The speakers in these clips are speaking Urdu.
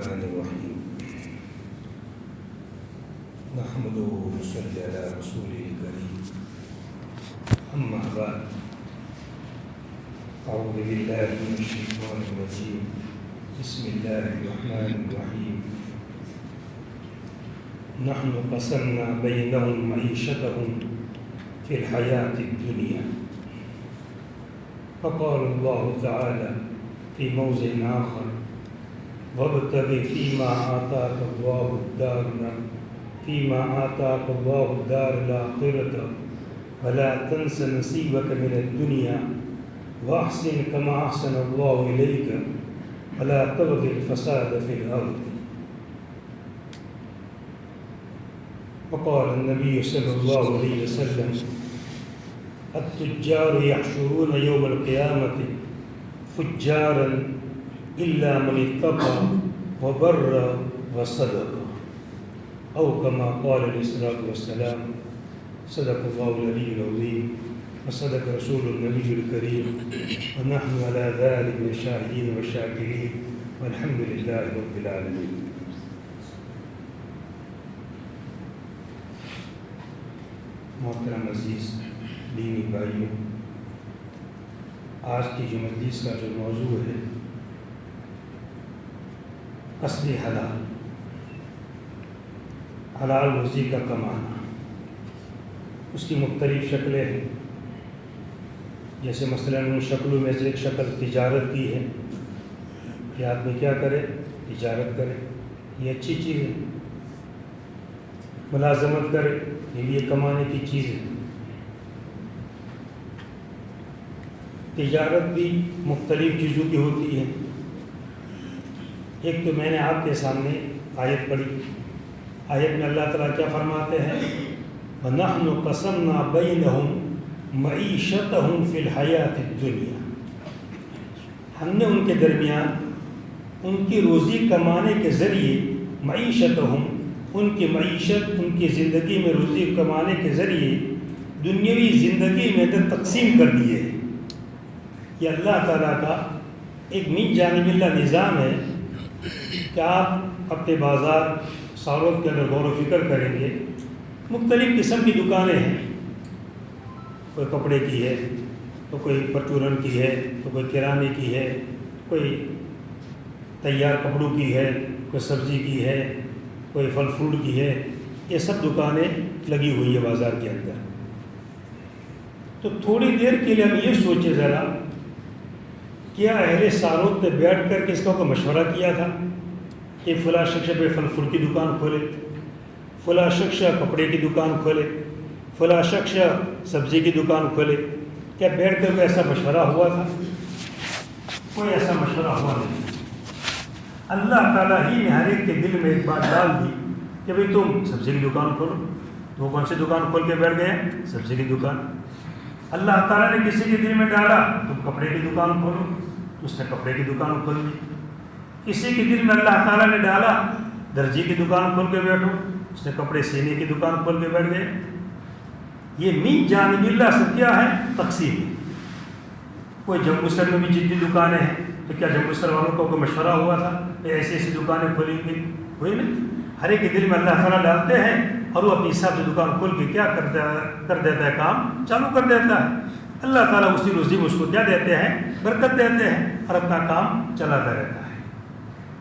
الرحمن الرحيم نحمده ونصلي على رسوله الكريم أما بعد أعوذ بالله من الشيطان الرجيم بسم الله الرحمن الرحيم نحن قسمنا بينهم معيشتهم في الحياة الدنيا فقال الله تعالى في موضع آخر وابتغ فيما آتاك الله الدار الآخرة ولا تنس نصيبك من الدنيا وأحسن كما أحسن الله إليك ولا تبغ الفساد في الأرض. وقال النبي صلى الله عليه وسلم التجار يحشرون يوم القيامة فجارا إلا من اتقى وبر وصدق أو كما قال عليه الصلاة والسلام. صدق الله العلي العظيم وصدق رسول النبي الكريم ونحن على ذلك من الشاهدين والشاكرين والحمد لله رب العالمين. محترم عزیز دینی بھائیوں، آج کی جو مجلس کا جو موضوع ہے قصد حلال روزی کا کمانا، اس کی مختلف شکلیں ہیں. جیسے مثلاً ان شکلوں میں سے ایک شکل تجارت کی ہے کہ آدمی کیا کرے، تجارت کرے، یہ اچھی چیز ہے. ملازمت کرے، یہ بھی کمانے کی چیز ہے. تجارت بھی مختلف چیزوں کی ہوتی ہے. ایک تو میں نے آپ کے سامنے آیت پڑھی. آیت میں اللہ تعالیٰ کیا فرماتے ہیں؟ وَنَحْنُ قَسَمْنَا بَيْنَهُمْ مَعِيشَتَهُمْ فِي الْحَيَاةِ الدُّنْيَا. ہم نے ان کے درمیان ان کی روزی کمانے کے ذریعے معیشتہم، ان کی معیشت، ان کی زندگی میں روزی کمانے کے ذریعے دنیاوی زندگی میں تقسیم کر دیے ہیں. یہ اللہ تعالیٰ کا ایک من جانب اللہ نظام ہے کہ آپ اپنے بازار ساروت کے اندر غور و فکر کریں گے، مختلف قسم کی دکانیں ہیں. کوئی کپڑے کی ہے، تو کوئی پرچورن کی ہے، تو کوئی کرانے کی ہے، کوئی تیار کپڑوں کی ہے، کوئی سبزی کی ہے، کوئی پھل فروٹ کی ہے. یہ سب دکانیں لگی ہوئی ہیں بازار کے اندر. تو تھوڑی دیر کے لیے ہم یہ سوچے ذرا، کیا اہل ساروت نے بیٹھ کر کے اس کا کوئی مشورہ کیا تھا کہ فلاں شخص پہ پھل فروٹ کی دکان کھولے، فلاں شخص کپڑے کی دکان کھولے، فلاں شخص سبزی کی دکان کھولے؟ کیا بیٹھ کر کوئی ایسا مشورہ ہوا تھا؟ کوئی ایسا مشورہ ہوا نہیں. اللہ تعالیٰ ہی نے ہر ایک کے دل میں ایک بات ڈال دی کہ بھئی تم سبزی کی دکان کھولو. تو وہ کون سی دکان کھول کے بیٹھ گئے؟ سبزی کی دکان. اللہ تعالیٰ نے کسی کے دل میں ڈالا تم کپڑے کی دکان کھولو، اس نے کپڑے کی دکان کھول دی. کسی کے دل میں اللہ تعالیٰ نے ڈالا درزی کی دکان کھول کے بیٹھو، اس نے کپڑے سینے کی دکان کھول کے بیٹھ گئے. یہ من جانب اللہ سے کیا ہے؟ تقسیم ہے. کوئی جموں سر میں بھی جتنی دکانیں ہیں تو کیا جموں سر والوں کو کوئی مشورہ ہوا تھا کہ ایسی ایسی دکانیں کھولیں گی؟ ہوئی نہیں. ہر ایک کے دل میں اللہ تعالیٰ ڈالتے ہیں اور وہ اپنے حساب سے دکان کھول کے کیا کر دیتا ہے، کام چالو کر دیتا ہے. اللہ تعالیٰ اسی روزی میں اس کو کیا دیتے ہیں؟ برکت دیتے ہیں اور اپنا کام چلاتا رہتا ہے.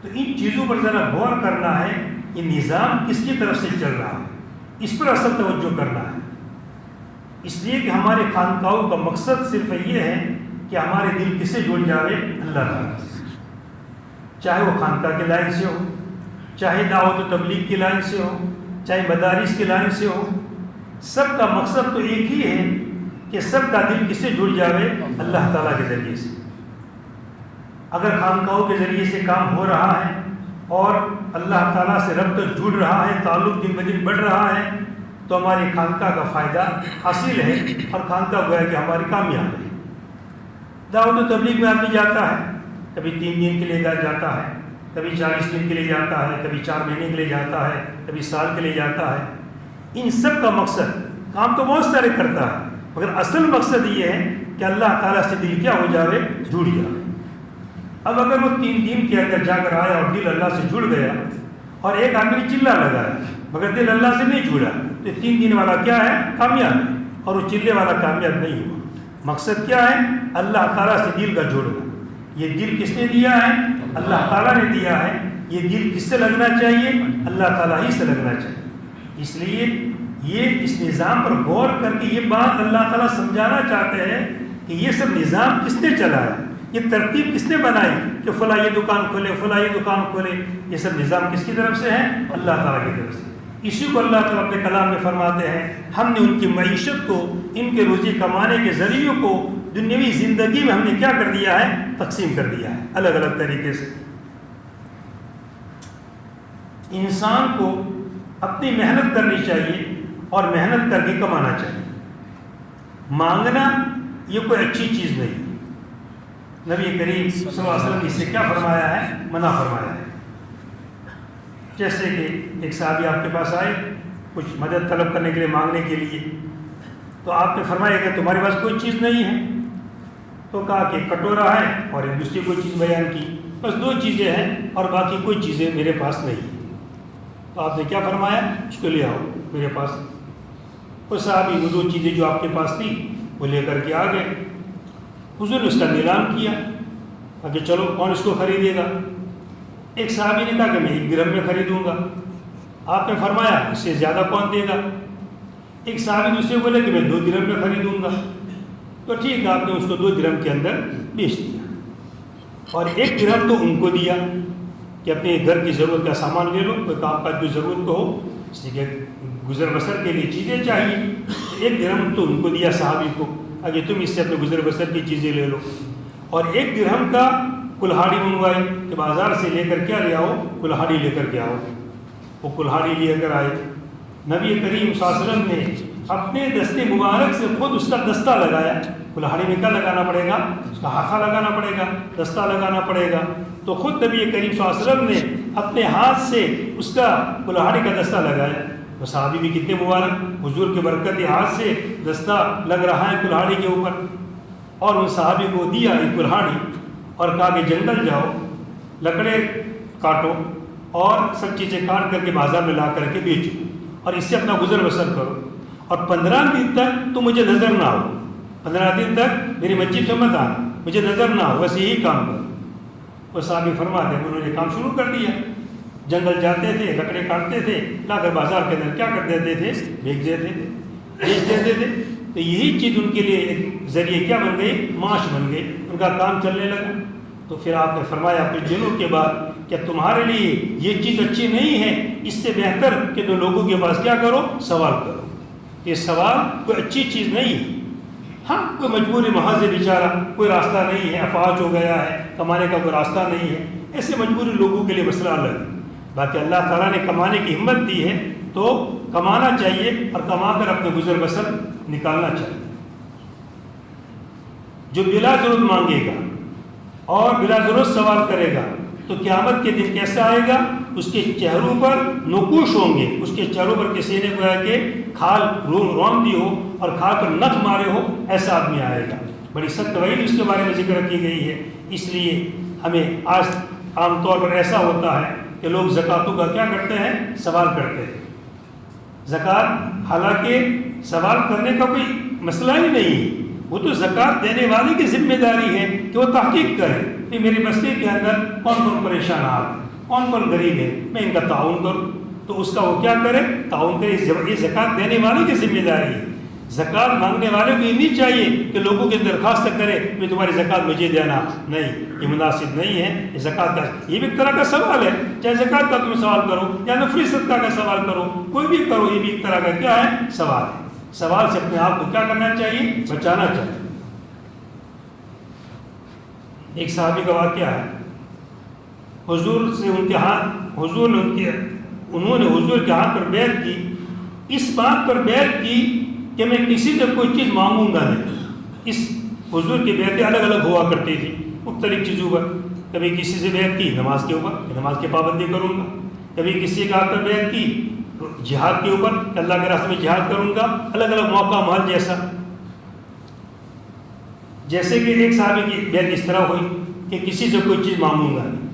تو ان چیزوں پر ذرا غور کرنا ہے، یہ نظام کس کی طرف سے چل رہا ہے، اس پر اصل توجہ کرنا ہے. اس لیے کہ ہمارے خانقاہوں کا مقصد صرف یہ ہے کہ ہمارے دل کس سے جڑ جاوے؟ اللہ تعالیٰ سے. چاہے وہ خانقاہ کے لائن سے ہو، چاہے دعوت و تبلیغ کی لائن سے ہو، چاہے مدارس کی لائن سے ہو، سب کا مقصد تو ایک ہی ہے کہ سب کا دل کس سے جڑ جاوے؟ اللہ تعالیٰ کے ذریعے سے. اگر خانقاہوں کے ذریعے سے کام ہو رہا ہے اور اللہ تعالیٰ سے ربط جڑ رہا ہے، تعلق دن بدن بڑھ رہا ہے، تو ہماری خانقاہ کا فائدہ حاصل ہے اور خانقاہ گویا کہ ہماری کامیاب ہے. دعوت و تبلیغ میں آدمی جاتا ہے، کبھی 3 دن کے لیے جاتا ہے، کبھی 40 دن کے لیے جاتا ہے، کبھی 4 مہینے کے لیے جاتا ہے، کبھی سال کے لیے جاتا ہے. ان سب کا مقصد، کام تو بہت سارے کرتا ہے مگر اصل مقصد یہ ہے کہ اللہ تعالیٰ سے دل کیا ہو جاوے؟ جڑ جاوے. اب اگر وہ 3 دن کے اندر جا کر آیا اور دل اللہ سے جڑ گیا اور ایک آدمی نے چلا لگایا مگر دل اللہ سے نہیں جڑا تو 3 دن والا کیا ہے؟ کامیاب ہے، اور وہ چلے والا کامیاب نہیں ہوا۔ مقصد کیا ہے؟ اللہ تعالیٰ سے دل کا جوڑنا۔ یہ دل کس نے دیا ہے؟ اللہ تعالیٰ نے دیا ہے۔ یہ دل کس سے لگنا چاہیے؟ اللہ تعالیٰ ہی سے لگنا چاہیے۔ اس لیے یہ اس نظام پر غور کر کے یہ بات اللہ تعالیٰ سمجھانا چاہتے ہیں کہ یہ سب نظام کس نے چلایا، یہ ترتیب کس نے بنائی کہ فلاں یہ دکان کھولے، فلاں یہ دکان کھولے، یہ سب نظام کس کی طرف سے ہے؟ اللہ تعالیٰ کی طرف سے۔ اسی کو اللہ تعالیٰ اپنے کلام میں فرماتے ہیں ہم نے ان کی معیشت کو، ان کے روزی کمانے کے ذریعوں کو دنیاوی زندگی میں ہم نے کیا کر دیا ہے؟ تقسیم کر دیا ہے الگ الگ طریقے سے۔ انسان کو اپنی محنت کرنی چاہیے اور محنت کر کے کمانا چاہیے۔ مانگنا یہ کوئی اچھی چیز نہیں۔ نبی کریم صلی اللہ علیہ وسلم نے اس سے کیا فرمایا ہے؟ منع فرمایا ہے۔ جیسے کہ ایک صحابی آپ کے پاس آئے کچھ مدد طلب کرنے کے لیے، مانگنے کے لیے، تو آپ نے فرمایا کہ تمہارے پاس کوئی چیز نہیں ہے؟ تو کہا کہ کٹورا ہے اور ایک دوسری کوئی چیز بیان کی، بس 2 چیزیں ہیں اور باقی کوئی چیزیں میرے پاس نہیں ہیں۔ تو آپ نے کیا فرمایا؟ اس کو لے آؤ میرے پاس۔ وہ صحابی وہ 2 چیزیں جو آپ کے پاس تھی وہ لے کر کے آ گئے۔ حضور نے اس کا نیلام کیا کہ چلو کون اس کو خریدے گا؟ ایک صحابی نے کہا کہ میں 1 درہم میں خریدوں گا۔ آپ نے فرمایا اس سے زیادہ کون دے گا؟ ایک صحابی دوسرے بولے کہ میں 2 درہم میں خریدوں گا۔ تو ٹھیک ہے، آپ نے اس کو 2 درہم کے اندر بیچ دیا اور 1 درہم تو ان کو دیا کہ اپنے گھر کی ضرورت کا سامان لے لو، کوئی کام کاج کی ضرورت کو ہو، اس لیے کہ گزر بسر کے لیے چیزیں چاہیے، 1 درہم تو ان کو دیا صحابی کو، اگر تم اس سے اپنے گزر بسر کی چیزیں لے لو۔ اور 1 درہم کا کلہاڑی منگوائی کہ بازار سے لے کر کیا لے آؤ؟ کلہاڑی لے کر کے آؤ۔ وہ کلہاڑی لے کر آئے۔ نبی کریم صلی اللہ علیہ وسلم نے اپنے دستے مبارک سے خود اس کا دستہ لگایا۔ کلہاڑی میں کیا لگانا پڑے گا؟ اس کا ہاتھا لگانا پڑے گا، دستہ لگانا پڑے گا۔ تو خود نبی کریم صلی اللہ علیہ وسلم نے اپنے ہاتھ سے اس کا کلہاڑی کا دستہ لگایا۔ وہ صحابی بھی کتنے مبارک، حضور کے برکت ہاتھ سے دستہ لگ رہا ہے کلہاڑی کے اوپر۔ اور ان صحابی کو دیا ایک کلہاڑی اور کہا کہ جنگل جاؤ، لکڑے کاٹو اور سب چیزیں کاٹ کر کے بازار میں لا کر کے بیچو اور اس سے اپنا گزر بسر کرو، اور 15 دن تک تو مجھے نظر نہ ہو، 15 دن تک میری مسجد سے مت آنا، مجھے نظر نہ ہو، بس یہی کام کرو۔ وہ صحابی فرماتے ہیں انہوں نے کام شروع کر دیا۔ جنگل جاتے تھے، لکڑے کاٹتے تھے، لا کر بازار کے اندر کیا کر دیتے تھے؟ بیچ دیتے تھے۔ تو یہی چیز ان کے لیے ایک ذریعے کیا بن گئی؟ معاش بن گئی، ان کا کام چلنے لگا۔ تو پھر آپ نے فرمایا کچھ دنوں کے بعد کہ تمہارے لیے یہ چیز اچھی نہیں ہے، اس سے بہتر کہ تم لوگوں کے پاس کیا کرو؟ سوال کرو۔ یہ سوال کوئی اچھی چیز نہیں ہے۔ ہاں کوئی مجبوری محض بیچارہ، کوئی راستہ نہیں ہے، افواج ہو گیا ہے، کمانے کا کوئی راستہ نہیں ہے، ایسے مجبوری لوگوں کے لیے مسئلہ الگ ہے۔ باقی اللہ تعالیٰ نے کمانے کی ہمت دی ہے تو کمانا چاہیے اور کما کر اپنے گزر بسر نکالنا چاہیے۔ جو بلا ضرورت مانگے گا اور بلا ضرورت سوال کرے گا تو قیامت کے دن کیسا آئے گا؟ اس کے چہروں پر نقوش ہوں گے، اس کے چہروں پر کسی نے گویا کہ کھال رون دی ہو اور کھال پر نخ مارے ہو، ایسا آدمی آئے گا۔ بڑی سخت وعید اس کے بارے میں ذکر کی گئی ہے۔ اس لیے ہمیں آج عام طور پر ایسا ہوتا ہے کہ لوگ زکاتوں کا کیا کرتے ہیں؟ سوال کرتے ہیں۔ زکات حالانکہ سوال کرنے کا کوئی مسئلہ ہی نہیں ہے، وہ تو زکات دینے والے کی ذمہ داری ہے کہ وہ تحقیق کرے کہ میرے بستے کے اندر کون کون پریشان ہے، کون کون غریب ہے، میں ان کا تعاون کروں۔ تو اس کا وہ کیا کرے؟ تعاون کرے۔ یہ زکات دینے والے کی ذمہ داری ہے۔ زکات مانگنے والے کو یہ نہیں چاہیے کہ لوگوں کی درخواست کرے کہ تمہاری زکات مجھے دینا، نہیں، یہ مناسب نہیں ہے۔ یہ زکات کا یہ بھی ایک طرح کا سوال ہے، چاہے زکات کا تم سوال کرو یا نفلی صدقہ کا سوال کرو، کوئی بھی کرو، یہ بھی ایک طرح کا کیا ہے؟ سوال ہے۔ سوال سے اپنے آپ کو کیا کرنا چاہیے؟ بچانا چاہیے۔ ایک صحابی کا واقعہ ہے، حضور سے ان کے ہاتھ، انہوں نے حضور کے ہاتھ پر بیعت کی، اس بات پر بیعت کی کہ میں کسی سے کوئی چیز مانگوں گا نہیں۔ اس حضور کی بیعتیں الگ الگ ہوا کرتی تھی، مختلف چیزوں پر۔ کبھی کسی سے بیعت کی نماز کے اوپر کہ نماز کی پابندی کروں گا، کبھی کسی کے ہاتھ پر بیعت کی جہاد کے اوپر کہ اللہ کے راستے میں جہاد کروں گا، الگ الگ موقع محل جیسا۔ جیسے کہ ایک صحابی کی بیعت اس طرح ہوئی کہ کسی سے کوئی چیز مانگوں گا نہیں.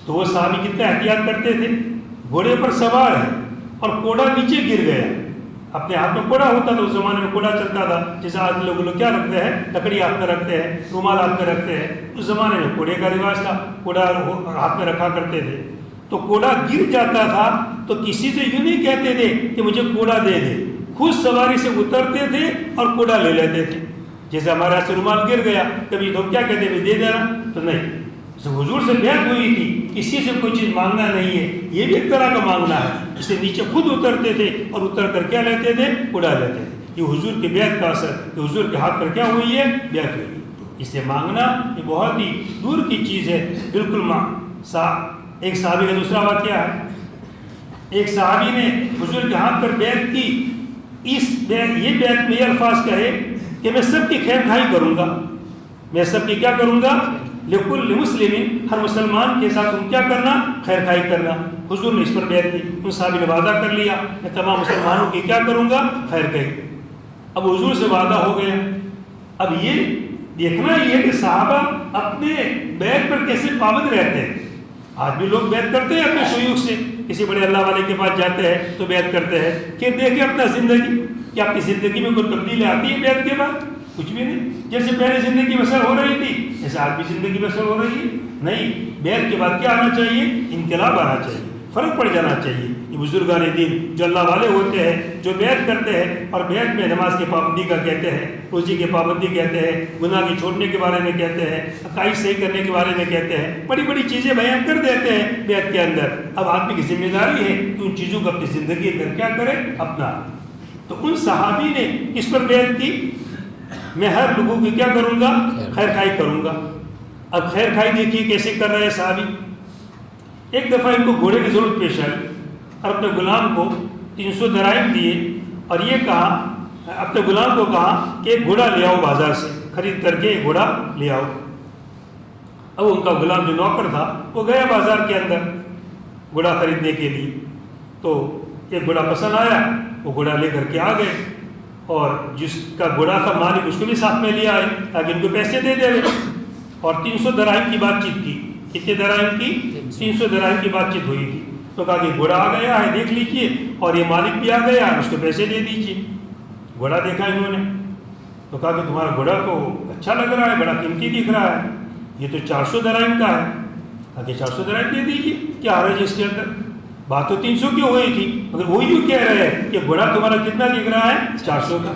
تو وہ صحابی کتنے احتیاط کرتے تھے، گھوڑے پر سوار ہے اور کوڑا نیچے گر گیا، اپنے ہاتھ میں کوڑا ہوتا تھا، اس زمانے میں کوڑا چلتا تھا، جیسے آج لوگ کیا رکھتے ہیں، لکڑی ہاتھ میں رکھتے ہیں، رومال ہاتھ میں رکھتے ہیں، اس زمانے میں کوڑے کا رواج تھا، کوڑا ہاتھ میں رکھا کرتے تھے. تو کوڑا گر جاتا تھا تو کسی سے یوں نہیں کہتے تھے کہ مجھے کوڑا دے دے، خود سواری سے اترتے تھے اور کوڑا لے لیتے تھے. جیسے ہمارے ہاتھ سے رومال گر گیا، کبھی تو کیا کہتے ہیں دے دینا، تو نہیں، حضور سے بیعت ہوئی تھی کسی سے کوئی چیز مانگنا نہیں ہے، یہ بھی ایک طرح کا مانگنا ہے. اس سے نیچے خود اترتے تھے اور اتر کر کیا لیتے تھے، کوڑا لیتے تھے. یہ حضور کی بیعت کا اثر، کہ حضور کے ہاتھ پر کیا ہوئی ہے، بیعت ہوئی. اس سے مانگنا یہ بہت ہی دور کی چیز ہے، بالکل. ایک صحابی کا دوسرا واقعہ ہے. ایک صحابی نے حضور کے ہاتھ پر بیعت کی، یہ بیعت میں یہ الفاظ کہے کہ میں سب کی خیر خواہی کروں گا، میں سب کی کیا کروں گا، لکل مسلم، ہر مسلمان کے ساتھ تم کیا کرنا، خیر خواہی کرنا. حضور نے اس پر بیعت کی. ان صحابی نے وعدہ کر لیا میں تمام مسلمانوں کی کیا کروں گا، خیر خواہی. اب حضور سے وعدہ ہو گیا. اب یہ دیکھنا یہ ہے کہ صحابہ اپنے بیعت پر کیسے پابند رہتے ہیں. آج بھی لوگ بیعت کرتے ہیں اپنے شیوخ سے، کسی بڑے اللہ والے کے پاس جاتے ہیں تو بیعت کرتے ہیں. پھر دیکھیں اپنا زندگی، کیا آپ کی زندگی میں کوئی تبدیلی آتی ہے بیعت کے بعد؟ کچھ بھی نہیں. جیسے پہلے زندگی بسر ہو رہی تھی ایسے آج بھی زندگی بسر ہو رہی ہے. نہیں، بیعت کے بعد کیا آنا چاہیے، انقلاب آنا چاہیے، فرق پڑ جانا چاہیے. یہ بزرگان دین جو اللہ والے ہوتے ہیں، جو بیعت کرتے ہیں، اور بیعت میں نماز کی پابندی کا کہتے ہیں، روزی کی پابندی کہتے ہیں، گناہ کی چھوڑنے کے بارے میں کہتے ہیں، عقائد صحیح کرنے کے بارے میں کہتے ہیں، بڑی بڑی چیزیں بیان کر دیتے ہیں بیعت کے اندر. اب آدمی کی ذمہ داری ہے کہ ان چیزوں کو اپنی زندگی اندر کیا کرے، اپنا. تو ان صحابی نے کس پر بیعت کی، میں ہر لوگوں کی کیا کروں گا، خیر خواہی کروں گا. اب خیر خواہی دیکھیے کیسے کر رہے ہیں صحابی. ایک دفعہ ان کو گھوڑے کی ضرورت پیش آئی اور اپنے غلام کو 300 دراہم دیے اور یہ کہا، اپنے غلام کو کہا کہ ایک گھوڑا لے آؤ بازار سے، خرید کر کے ایک گھوڑا لے آؤ. اب ان کا غلام جو نوکر تھا وہ گیا بازار کے اندر گھوڑا خریدنے کے لیے. تو ایک گھوڑا پسند آیا، وہ گھوڑا لے کر کے آ گئے اور جس کا گھوڑا کا مالک اس کو بھی ساتھ میں لیا آئے تاکہ ان کو پیسے دے دے. اور 300 دراہم کی بات چیت کی. کتنے دراہم کی، 300 دراہم کی بات چیت ہوئی تھی. تو کہا کہ گھوڑا آ گیا ہے، دیکھ لیجیے، اور یہ مالک بھی آ گیا ہے، اس کو پیسے دے دیجیے. گھوڑا دیکھا انہوں نے تو کہا کہ تمہارا گھوڑا تو اچھا لگ رہا ہے، بڑا قیمتی دکھ رہا ہے، یہ تو 400 دراہم کا ہے. کہا کہ 400 دراہم دے دیجیے، کیا حرج ہے اس کے اندر، بات تو 300 کی ہوئی تھی، مگر وہی یوں کہہ رہے ہیں کہ گھوڑا تمہارا کتنا دکھ رہا ہے، 400 کا.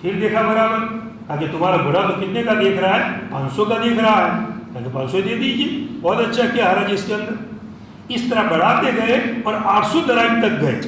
پھر دیکھا برابر، کہا کہ تمہارا گھوڑا تو کتنے کا دیکھ رہا ہے، 500 کا دیکھ رہا ہے. کہا کہ 500 دے دیجیے، بہت اچھا، کیا حرج ہے اس کے اندر. اس طرح بڑھاتے گئے اور 800 دراہم تک گئے.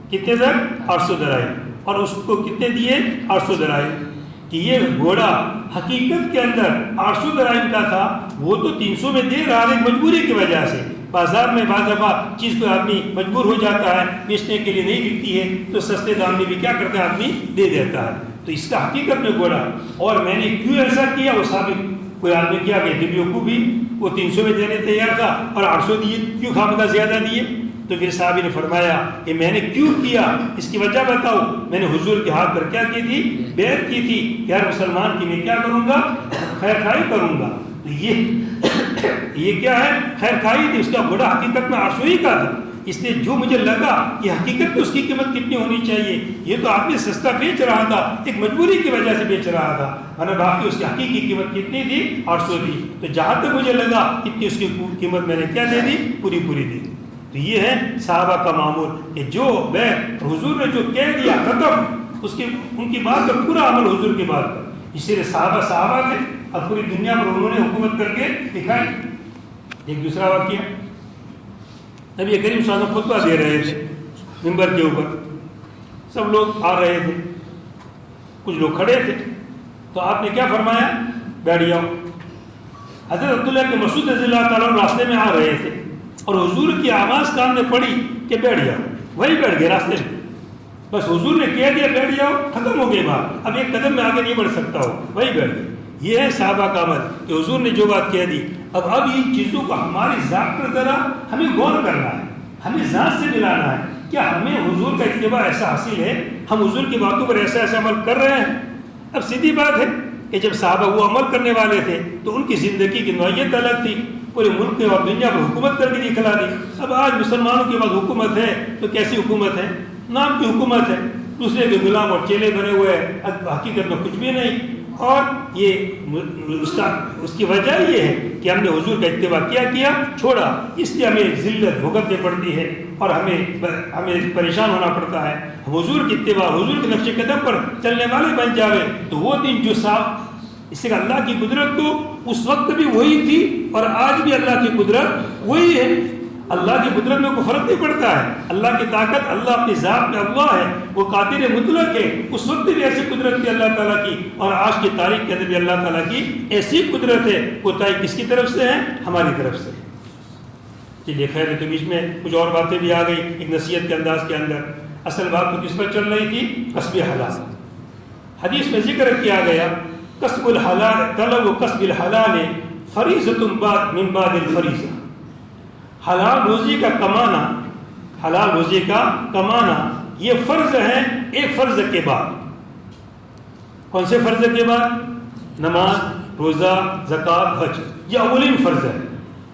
کتنے تک، 800 دراہم. اور اس کو کتنے دیے، 800 دراہم. کہ یہ گھوڑا حقیقت کے اندر 800 دراہم کا تھا، وہ تو 300 میں دے رہا ہے مجبوری کی وجہ سے. بازار میں بعض دفعہ چیز کو آدمی مجبور ہو جاتا ہے، بیچنے کے لیے نہیں بکتی ہے تو سستے دام میں بھی کیا کرتا ہے، آدمی دے دیتا ہے. تو اس کا حقیقت میں گھوڑا. اور میں نے کیوں ایسا کیا، وہ ثابت کوئی آدمی کیا کہ دیویوں کو بھی وہ 300 میں دینے تیار تھا اور 800 دیے، کیوں خامخواہ زیادہ دیے. تو پھر صحابی نے فرمایا کہ میں نے کیوں کیا، اس کی وجہ بتاؤ. میں نے حضور کے ہاتھ پر کیا کی تھی، بیعت کی تھی کہ ہر مسلمان کی میں کیا کروں گا، خیر خواہی کروں گا. تو یہ کیا ہے، خیر خواہی تھی. اس کا گھوڑا حقیقت میں 800 ہی کا تھا. اس لیے جو مجھے لگا کہ حقیقت میں اس کی قیمت کتنی ہونی چاہیے، یہ تو آدمی سستا بیچ رہا تھا، ایک مجبوری کی وجہ سے بیچ رہا تھا، ورنہ باقی اس کی حقیقی قیمت کتنی تھی، 800 تھی. تو جہاں تک مجھے لگا اتنی اس کی قیمت میں نے کیا دے دی، پوری دے دی. تو یہ ہے صحابہ کا معمول کہ جو بیعت حضور نے جو کہہ دیا ختم، اس کی ان کی بات پر پورا عمل حضور کی بات پر. اسی لیے صحابہ تھے اور پوری دنیا پر انہوں نے حکومت کر کے دکھائی. ایک دوسرا واقعہ، نبی کریم صلی اللہ علیہ وسلم خطبہ دے رہے تھے منبر کے اوپر، سب لوگ آ رہے تھے، کچھ لوگ کھڑے تھے. تو آپ نے کیا فرمایا، بیٹھ جاؤ. حضرت عبداللہ کے مسعود رضی اللہ تعالیٰ راستے میں آ رہے تھے اور حضور کی آواز کان میں پڑی کہ بیٹھ جاؤ. وہی بیٹھ گئے راستے میں. بس حضور نے کہہ دیا بیٹھ جاؤ، ختم ہو گئی بات، اب ایک قدم میں آگے نہیں بڑھ سکتا ہو، وہی بیٹھ گئے. یہ ہے صحابہ کا عمل کہ حضور نے جو بات کہہ دی. اب ان چیزوں کو ہماری ذات پر ذرا ہمیں غور کرنا ہے، ہمیں ذات سے ملانا ہے. کیا ہمیں حضور کا اتباع ایسا حاصل ہے، ہم حضور کی باتوں پر ایسا عمل کر رہے ہیں؟ اب سیدھی بات ہے کہ کہ جب صحابہ وہ عمل کرنے والے تھے تو ان کی زندگی کی نوعیت الگ تھی، پورے ملک اور دنیا پر حکومت کر کے دکھلا دی۔ اب آج مسلمانوں کے بعد حکومت ہے تو کیسی حکومت ہے؟ نام کی حکومت ہے، دوسرے کے غلام اور چیلے بنے ہوئے ہیں، حقیقت میں کچھ بھی نہیں۔ اور یہ اس کی وجہ یہ ہے کہ ہم نے حضور کا اتباع کیا چھوڑا، اس لیے ہمیں ذلت بھگتنی پڑتی ہے اور ہمیں پریشان ہونا پڑتا ہے۔ حضور کی اتباع، حضور کے نقش قدم پر چلنے والے بن جاوے تو وہ دن جو صاحب، اس سے اللہ کی قدرت تو اس وقت بھی وہی تھی اور آج بھی اللہ کی قدرت وہی ہے۔ اللہ کی قدرت میں کوئی فرق نہیں پڑتا ہے، اللہ کی طاقت، اللہ اپنی ذات میں اللہ ہے، وہ قادر مطلق ہے۔ اس وقت بھی ایسی قدرت تھی اللہ تعالیٰ کی اور آج کی تاریخ کے اندر بھی اللہ تعالیٰ کی ایسی قدرت ہے۔ کوتاہی کس کی طرف سے ہے؟ ہماری طرف سے۔ چلیے خیر ہے، تو بیچ میں کچھ اور باتیں بھی آ گئی ایک نصیحت کے انداز کے اندر۔ اصل بات تو کس پر چل رہی تھی؟ کسب حلال۔ حدیث میں ذکر کیا گیا کسب الحلال، طلب و کسب الحلال فریضۃ من بعد الفریضہ۔ حلال روزی کا کمانا، حلال روزی کا کمانا یہ فرض ہے ایک فرض کے بعد۔ کون سے فرض کے بعد؟ نماز، روزہ، زکوٰۃ، حج، یہ اولین فرض ہے۔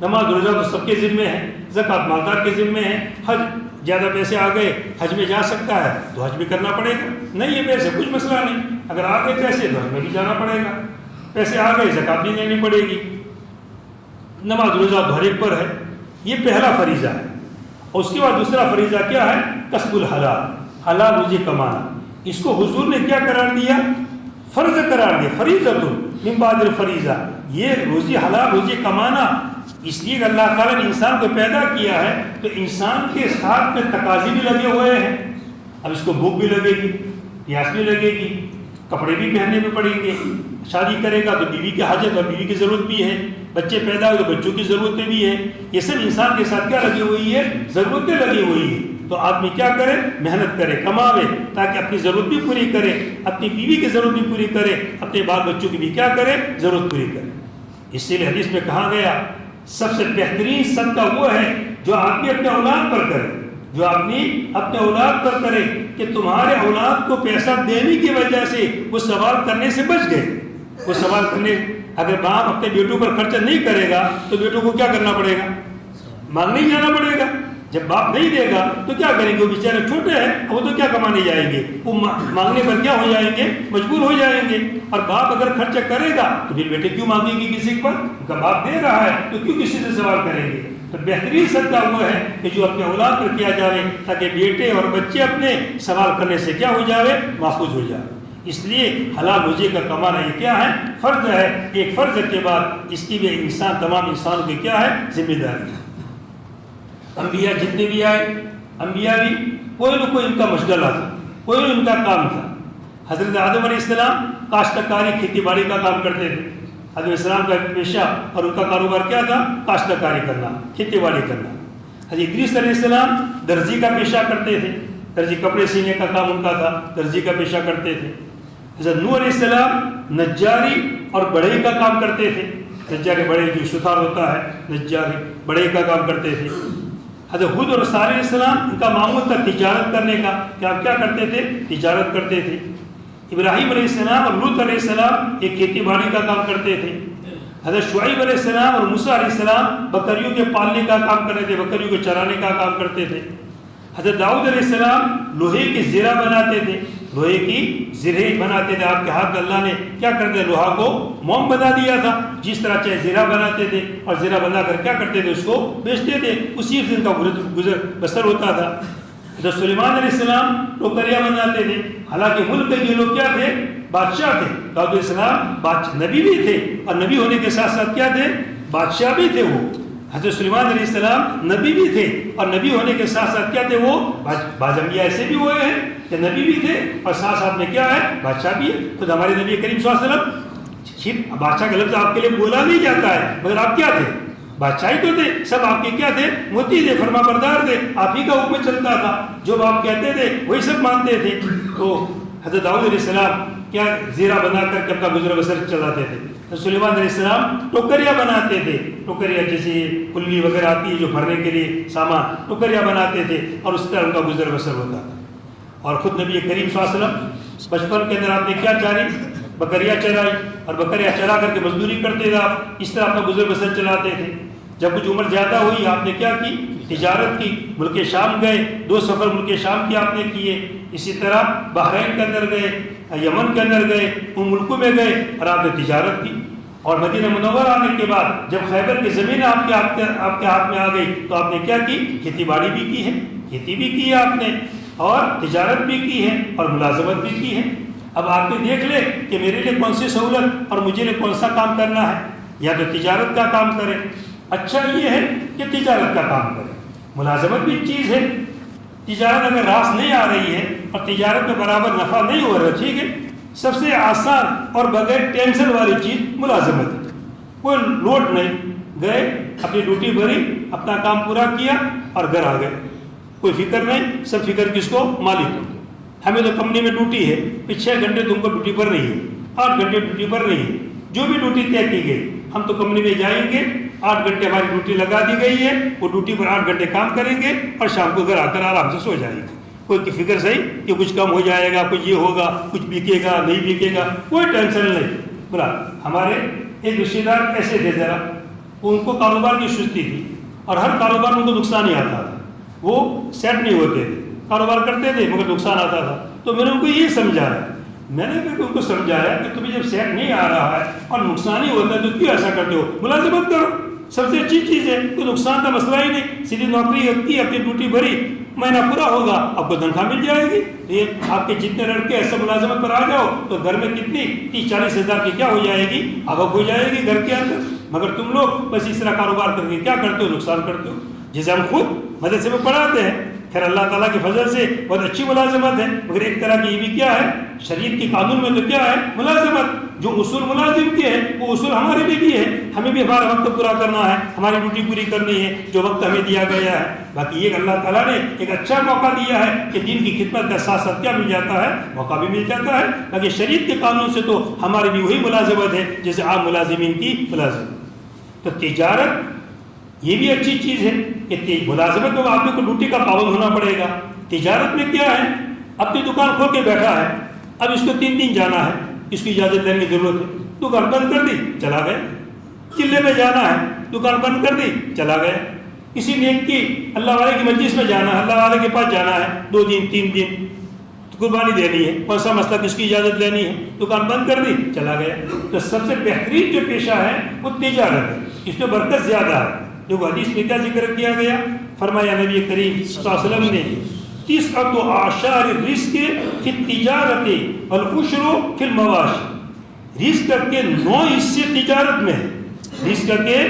نماز روزہ تو سب کے ذمے ہے، زکوٰۃ مالدار کے ذمے ہے، حج زیادہ پیسے آ گئے حج میں جا سکتا ہے تو حج بھی کرنا پڑے گا، نہیں ہے پیسے کچھ مسئلہ نہیں، اگر آ گئے پیسے تو حج میں بھی جانا پڑے گا، پیسے آ گئے زکوٰۃ بھی دینی پڑے گی۔ نماز روزہ تو ہر ایک پر ہے، یہ پہلا فریضہ ہے۔ اور اس کے بعد دوسرا فریضہ کیا ہے؟ کسب الحلال، حلال روزی کمانا۔ اس کو حضور نے کیا قرار دیا؟ فرض قرار دیا، فریضۃ من بعد الفریضہ۔ یہ روزی، حلال روزی کمانا اس لیے کہ اللہ تعالیٰ نے انسان کو پیدا کیا ہے تو انسان کے ساتھ میں تقاضے بھی لگے ہوئے ہیں۔ اب اس کو بھوک بھی لگے گی، پیاس بھی لگے گی، کپڑے بھی پہننے میں پڑیں گے، شادی کرے گا تو بیوی کی حاجت اور بیوی کی ضرورت بھی ہے، بچے پیدا ہوئے تو بچوں کی ضرورتیں بھی ہیں۔ یہ سب انسان کے ساتھ کیا لگی ہوئی ہے؟ ضرورتیں لگی ہوئی ہیں۔ تو آدمی کیا کرے؟ محنت کرے، کماوے تاکہ اپنی ضرورت بھی پوری کرے، اپنی بیوی کی ضرورت بھی پوری کرے، اپنے بال بچوں کی بھی کیا کرے؟ ضرورت پوری کرے۔ اسی لیے حدیث میں کہا گیا سب سے بہترین صدقہ وہ ہے جو آدمی اپنے اولاد پر کرے، جو آدمی اپنے اولاد پر کرے کہ تمہارے اولاد کو پیسہ دینے کی وجہ سے وہ سوال کرنے سے بچ گئے۔ وہ سوال کرنے، اگر باپ اپنے بیٹوں پر خرچہ نہیں کرے گا تو بیٹوں کو کیا کرنا پڑے گا؟ مانگنے جانا پڑے گا۔ جب باپ نہیں دے گا تو کیا کریں گے؟ وہ بیچارے چھوٹے ہیں، وہ تو کیا کمانے جائیں گے؟ وہ مانگنے پر کیا ہو جائیں گے؟ مجبور ہو جائیں گے۔ اور باپ اگر خرچہ کرے گا تو پھر بیٹے کیوں مانگیں گے کسی پر؟ ان کا باپ دے رہا ہے تو کیوں کسی سے سوال کریں گے؟ تو بہترین صدقہ وہ ہے کہ جو اپنے اولاد پر کیا جائے تاکہ بیٹے اور بچے اپنے سوال کرنے سے کیا ہو جائے؟ محفوظ ہو جائے۔ اس لیے حلال روزی کا کمانا یہ کیا ہے؟ فرض ہے۔ ایک فرض کے بعد اس کی بھی انسان، تمام انسانوں کی کیا ہے؟ ذمہ داری ہے۔ انبیاء جتنے بھی آئے، انبیاء بھی کوئی نہ کوئی ان کا مشغلہ تھا، کوئی نہ ان کا کام تھا۔ حضرت آدم علیہ السلام کاشتکاری، کھیتی باڑی کا کام کرتے تھے۔ آدم علیہ السلام کا پیشہ اور ان کا کاروبار کیا تھا؟ کاشتکاری کرنا، کھیتی باڑی کرنا۔ حضرت ادریس علیہ السلام درزی کا پیشہ کرتے تھے، درزی کپڑے سینے کا کام ان کا تھا، درزی کا پیشہ کرتے تھے۔ حضرت نوح علیہ السلام نجاری اور بڑھئی کا کام کرتے تھے، نجاری بڑھئی جو ستار ہوتا ہے، نجاری بڑھئی کا کام کرتے تھے۔ حضرت ہود اور صالح علیہ السلام ان کا معمول تھا تجارت کرنے کا، کہ آپ کیا کرتے تھے؟ تجارت کرتے تھے۔ ابراہیم علیہ السلام اور لوط علیہ السلام ایک کھیتی باڑی کا کام کرتے تھے۔ حضرت شعیب علیہ السلام اور موسیٰ علیہ السلام بکریوں کے پالنے کا کام کرتے تھے، بکریوں کو چرانے کا کام کرتے تھے۔ حضرت داؤد علیہ السلام لوہے کی زرہ بناتے تھے، لوہے کی زرہ بناتے تھے۔ آپ کے ہاتھ اللہ نے کیا کرتے؟ لوہا کو موم بنا دیا تھا، جس طرح چاہے زرہ بناتے تھے اور زرہ بنا کر کیا کرتے تھے؟ اس کو بیچتے تھے، اسی سے ان کا گزر بسر ہوتا تھا۔ حضرت سلیمان علیہ السلام ٹوکریاں بناتے تھے، حالانکہ ملک کے یہ لوگ کیا تھے؟ بادشاہ تھے۔ داؤد علیہ السلام نبی بھی تھے اور نبی ہونے کے ساتھ ساتھ کیا تھے؟ بادشاہ بھی تھے۔ وہ حضرت سلیمان علیہ السلام نبی بھی تھے اور نبی ہونے کے ساتھ ساتھ کیا تھے؟ وہ بعض انبیاء ایسے بھی ہوئے ہیں کہ نبی بھی تھے اور ساتھ ساتھ میں کیا ہے؟ بادشاہ بھی ہے۔ خود ہمارے نبی کریم صلی اللہ علیہ وسلم، بادشاہ کا لفظ آپ کے لیے بولا نہیں جاتا ہے، مگر آپ کیا تھے؟ بادشاہی تو تھے، سب آپ کے کیا تھے؟ مطیع تھے، فرما بردار تھے، آپ ہی کا حکم چلتا تھا، جو آپ کہتے تھے وہی سب مانتے تھے۔ تو حضرت داؤد علیہ السلام کیا زیرہ بنا کر کے اپنا گزر بسر چلاتے تھے۔ سلیمان علیہ السلام ٹوکریاں بناتے تھے، ٹوکریاں جیسے کلی وغیرہ آتی ہے جو بھرنے کے لیے سامان، ٹوکریاں بناتے تھے اور اس طرح ان کا گزر بسر ہوتا تھا۔ اور خود نبی کریم صلی اللہ علیہ وسلم بچپن کے اندر آپ نے کیا جاری؟ بکریاں چرائی اور بکریاں چرا کر کے مزدوری کرتے تھے آپ، اس طرح اپنا گزر بسر چلاتے تھے۔ جب کچھ عمر زیادہ ہوئی آپ نے کیا کی؟ تجارت کی، ملک شام گئے، 2 سفر ملک شام کی آپ نے کیے، اسی طرح بحرین کے اندر گئے، یمن کے اندر گئے، ان ملکوں میں گئے اور آپ نے تجارت کی۔ اور مدینہ منورہ آنے کے بعد جب خیبر کی زمین آپ کے ہاتھ میں آ گئی تو آپ نے کیا کی؟ کھیتی باڑی بھی کی ہے، کھیتی بھی کی ہے آپ نے، اور تجارت بھی کی ہے اور ملازمت بھی کی ہے۔ اب آپ نے دیکھ لے کہ میرے لیے کون سی سہولت اور مجھے لیے کون سا کام کرنا ہے، یا تو تجارت کا کام کرے۔ اچھا یہ ہے کہ تجارت کا کام کرے، ملازمت بھی چیز ہے۔ تجارت اگر راس نہیں آ رہی ہے اور تجارت میں برابر نفع نہیں ہو رہا، ٹھیک ہے، سب سے آسان اور بغیر ٹینشن والی چیز ملازمت ہے۔ کوئی لوڈ نہیں، گئے اپنی ڈیوٹی بھری، اپنا کام پورا کیا اور گھر آ گئے، کوئی فکر نہیں، سب فکر کس کو؟ مالک کو۔ ہمیں تو کمپنی میں ڈیوٹی ہے، 6 گھنٹے تم کو ڈیوٹی پر نہیں ہے، 8 گھنٹے ڈیوٹی پر نہیں ہے، جو بھی ڈیوٹی طے کی گئی ہم تو کمپنی میں جائیں گے، 8 گھنٹے ہماری ڈیوٹی لگا دی گئی ہے، وہ ڈیوٹی پر 8 گھنٹے کام کریں گے اور شام کو گھر آ کر آرام سے سو جائیں گے۔ کوئی کی فکر صحیح کہ کچھ کم ہو جائے گا، کچھ یہ ہوگا، کچھ بکے گا نہیں بکے گا، کوئی ٹینشن نہیں۔ بولا ہمارے ایک رشتے دار ایسے تھے، ذرا ان کو کاروبار کی سستی تھی اور ہر کاروبار میں ان کو نقصان ہی آتا تھا، وہ سیٹ نہیں ہوتے تھے، کاروبار کرتے تھے مگر نقصان آتا تھا۔ تو میں نے ان کو یہ سمجھایا، میں نے ان کو سمجھایا کہ تمہیں جب سیٹ نہیں آ رہا ہے اور نقصان ہی ہوتا ہے تو کیوں ایسا کرتے ہو؟ ملازمت کرو، سب سے اچھی چیز ہے، کوئی نقصان کا مسئلہ ہی نہیں، سیدھی نوکری ہوتی ہے، اپنی ڈیوٹی بھری، مہینہ پورا ہوگا آپ کو تنخواہ مل جائے گی۔ یہ آپ کے جتنے لڑکے ایسے ملازمت پر آ جاؤ تو گھر میں کتنی 30-40 ہزار کی کیا ہو جائے گی؟ آوک ہو جائے گی گھر کے اندر۔ مگر تم لوگ بس اس طرح کاروبار کر کے کیا کرتے ہو؟ نقصان کرتے ہو۔ جسے ہم خود مدرسے میں پڑھاتے ہیں، پھر اللہ تعالیٰ کے فضل سے بہت اچھی ملازمت ہے، مگر ایک طرح کی یہ بھی کیا ہے؟ شریعت کے قانون میں تو کیا ہے؟ ملازمت۔ جو اصول ملازم کے ہیں وہ اصول ہمارے لیے بھی ہے، ہمیں بھی ہمارا وقت پورا کرنا ہے، ہماری ڈیوٹی پوری کرنی ہے جو وقت ہمیں دیا گیا ہے۔ باقی یہ اللہ تعالیٰ نے ایک اچھا موقع دیا ہے کہ دین کی خدمت کا ساتھ ساتھ کیا مل جاتا ہے؟ موقع بھی مل جاتا ہے۔ باقی شریعت کے قانون سے تو ہماری بھی وہی ملازمت ہے جیسے عام ملازمین کی ملازمت۔ تو تجارت یہ بھی اچھی چیز ہے کہ ملازمت میں آدمی کو ڈیوٹی کا پابند ہونا پڑے گا۔ تجارت میں کیا ہے؟ اپنی دکان کھول کے بیٹھا ہے، اب اس کو 3 دن جانا ہے، اس کی اجازت لینے کی ضرورت ہے، دکان بند کر دی چلا گیا۔ قلعے میں جانا ہے، دکان بند کر دی چلا گیا۔ کسی نیک کی اللہ والے کی مجلس میں جانا ہے، اللہ والے کے پاس جانا ہے، 2 دن 3 دن قربانی دینی ہے، کون سا مسئلہ کس کی اجازت لینی ہے، دکان بند کر دی چلا گیا۔ تو سب سے بہترین جو پیشہ ہے وہ تجارت ہے، اس میں برکت زیادہ ہے۔ جو حدیث میں کیا ذکر کیا گیا؟ فرمایا نبی کریم صلی اللہ علیہ وسلم نے 9 اعشار الرزق فی التجارت والعشر فی المواشی، رزق کے 9 حصے تجارت میں ہے، رزق کے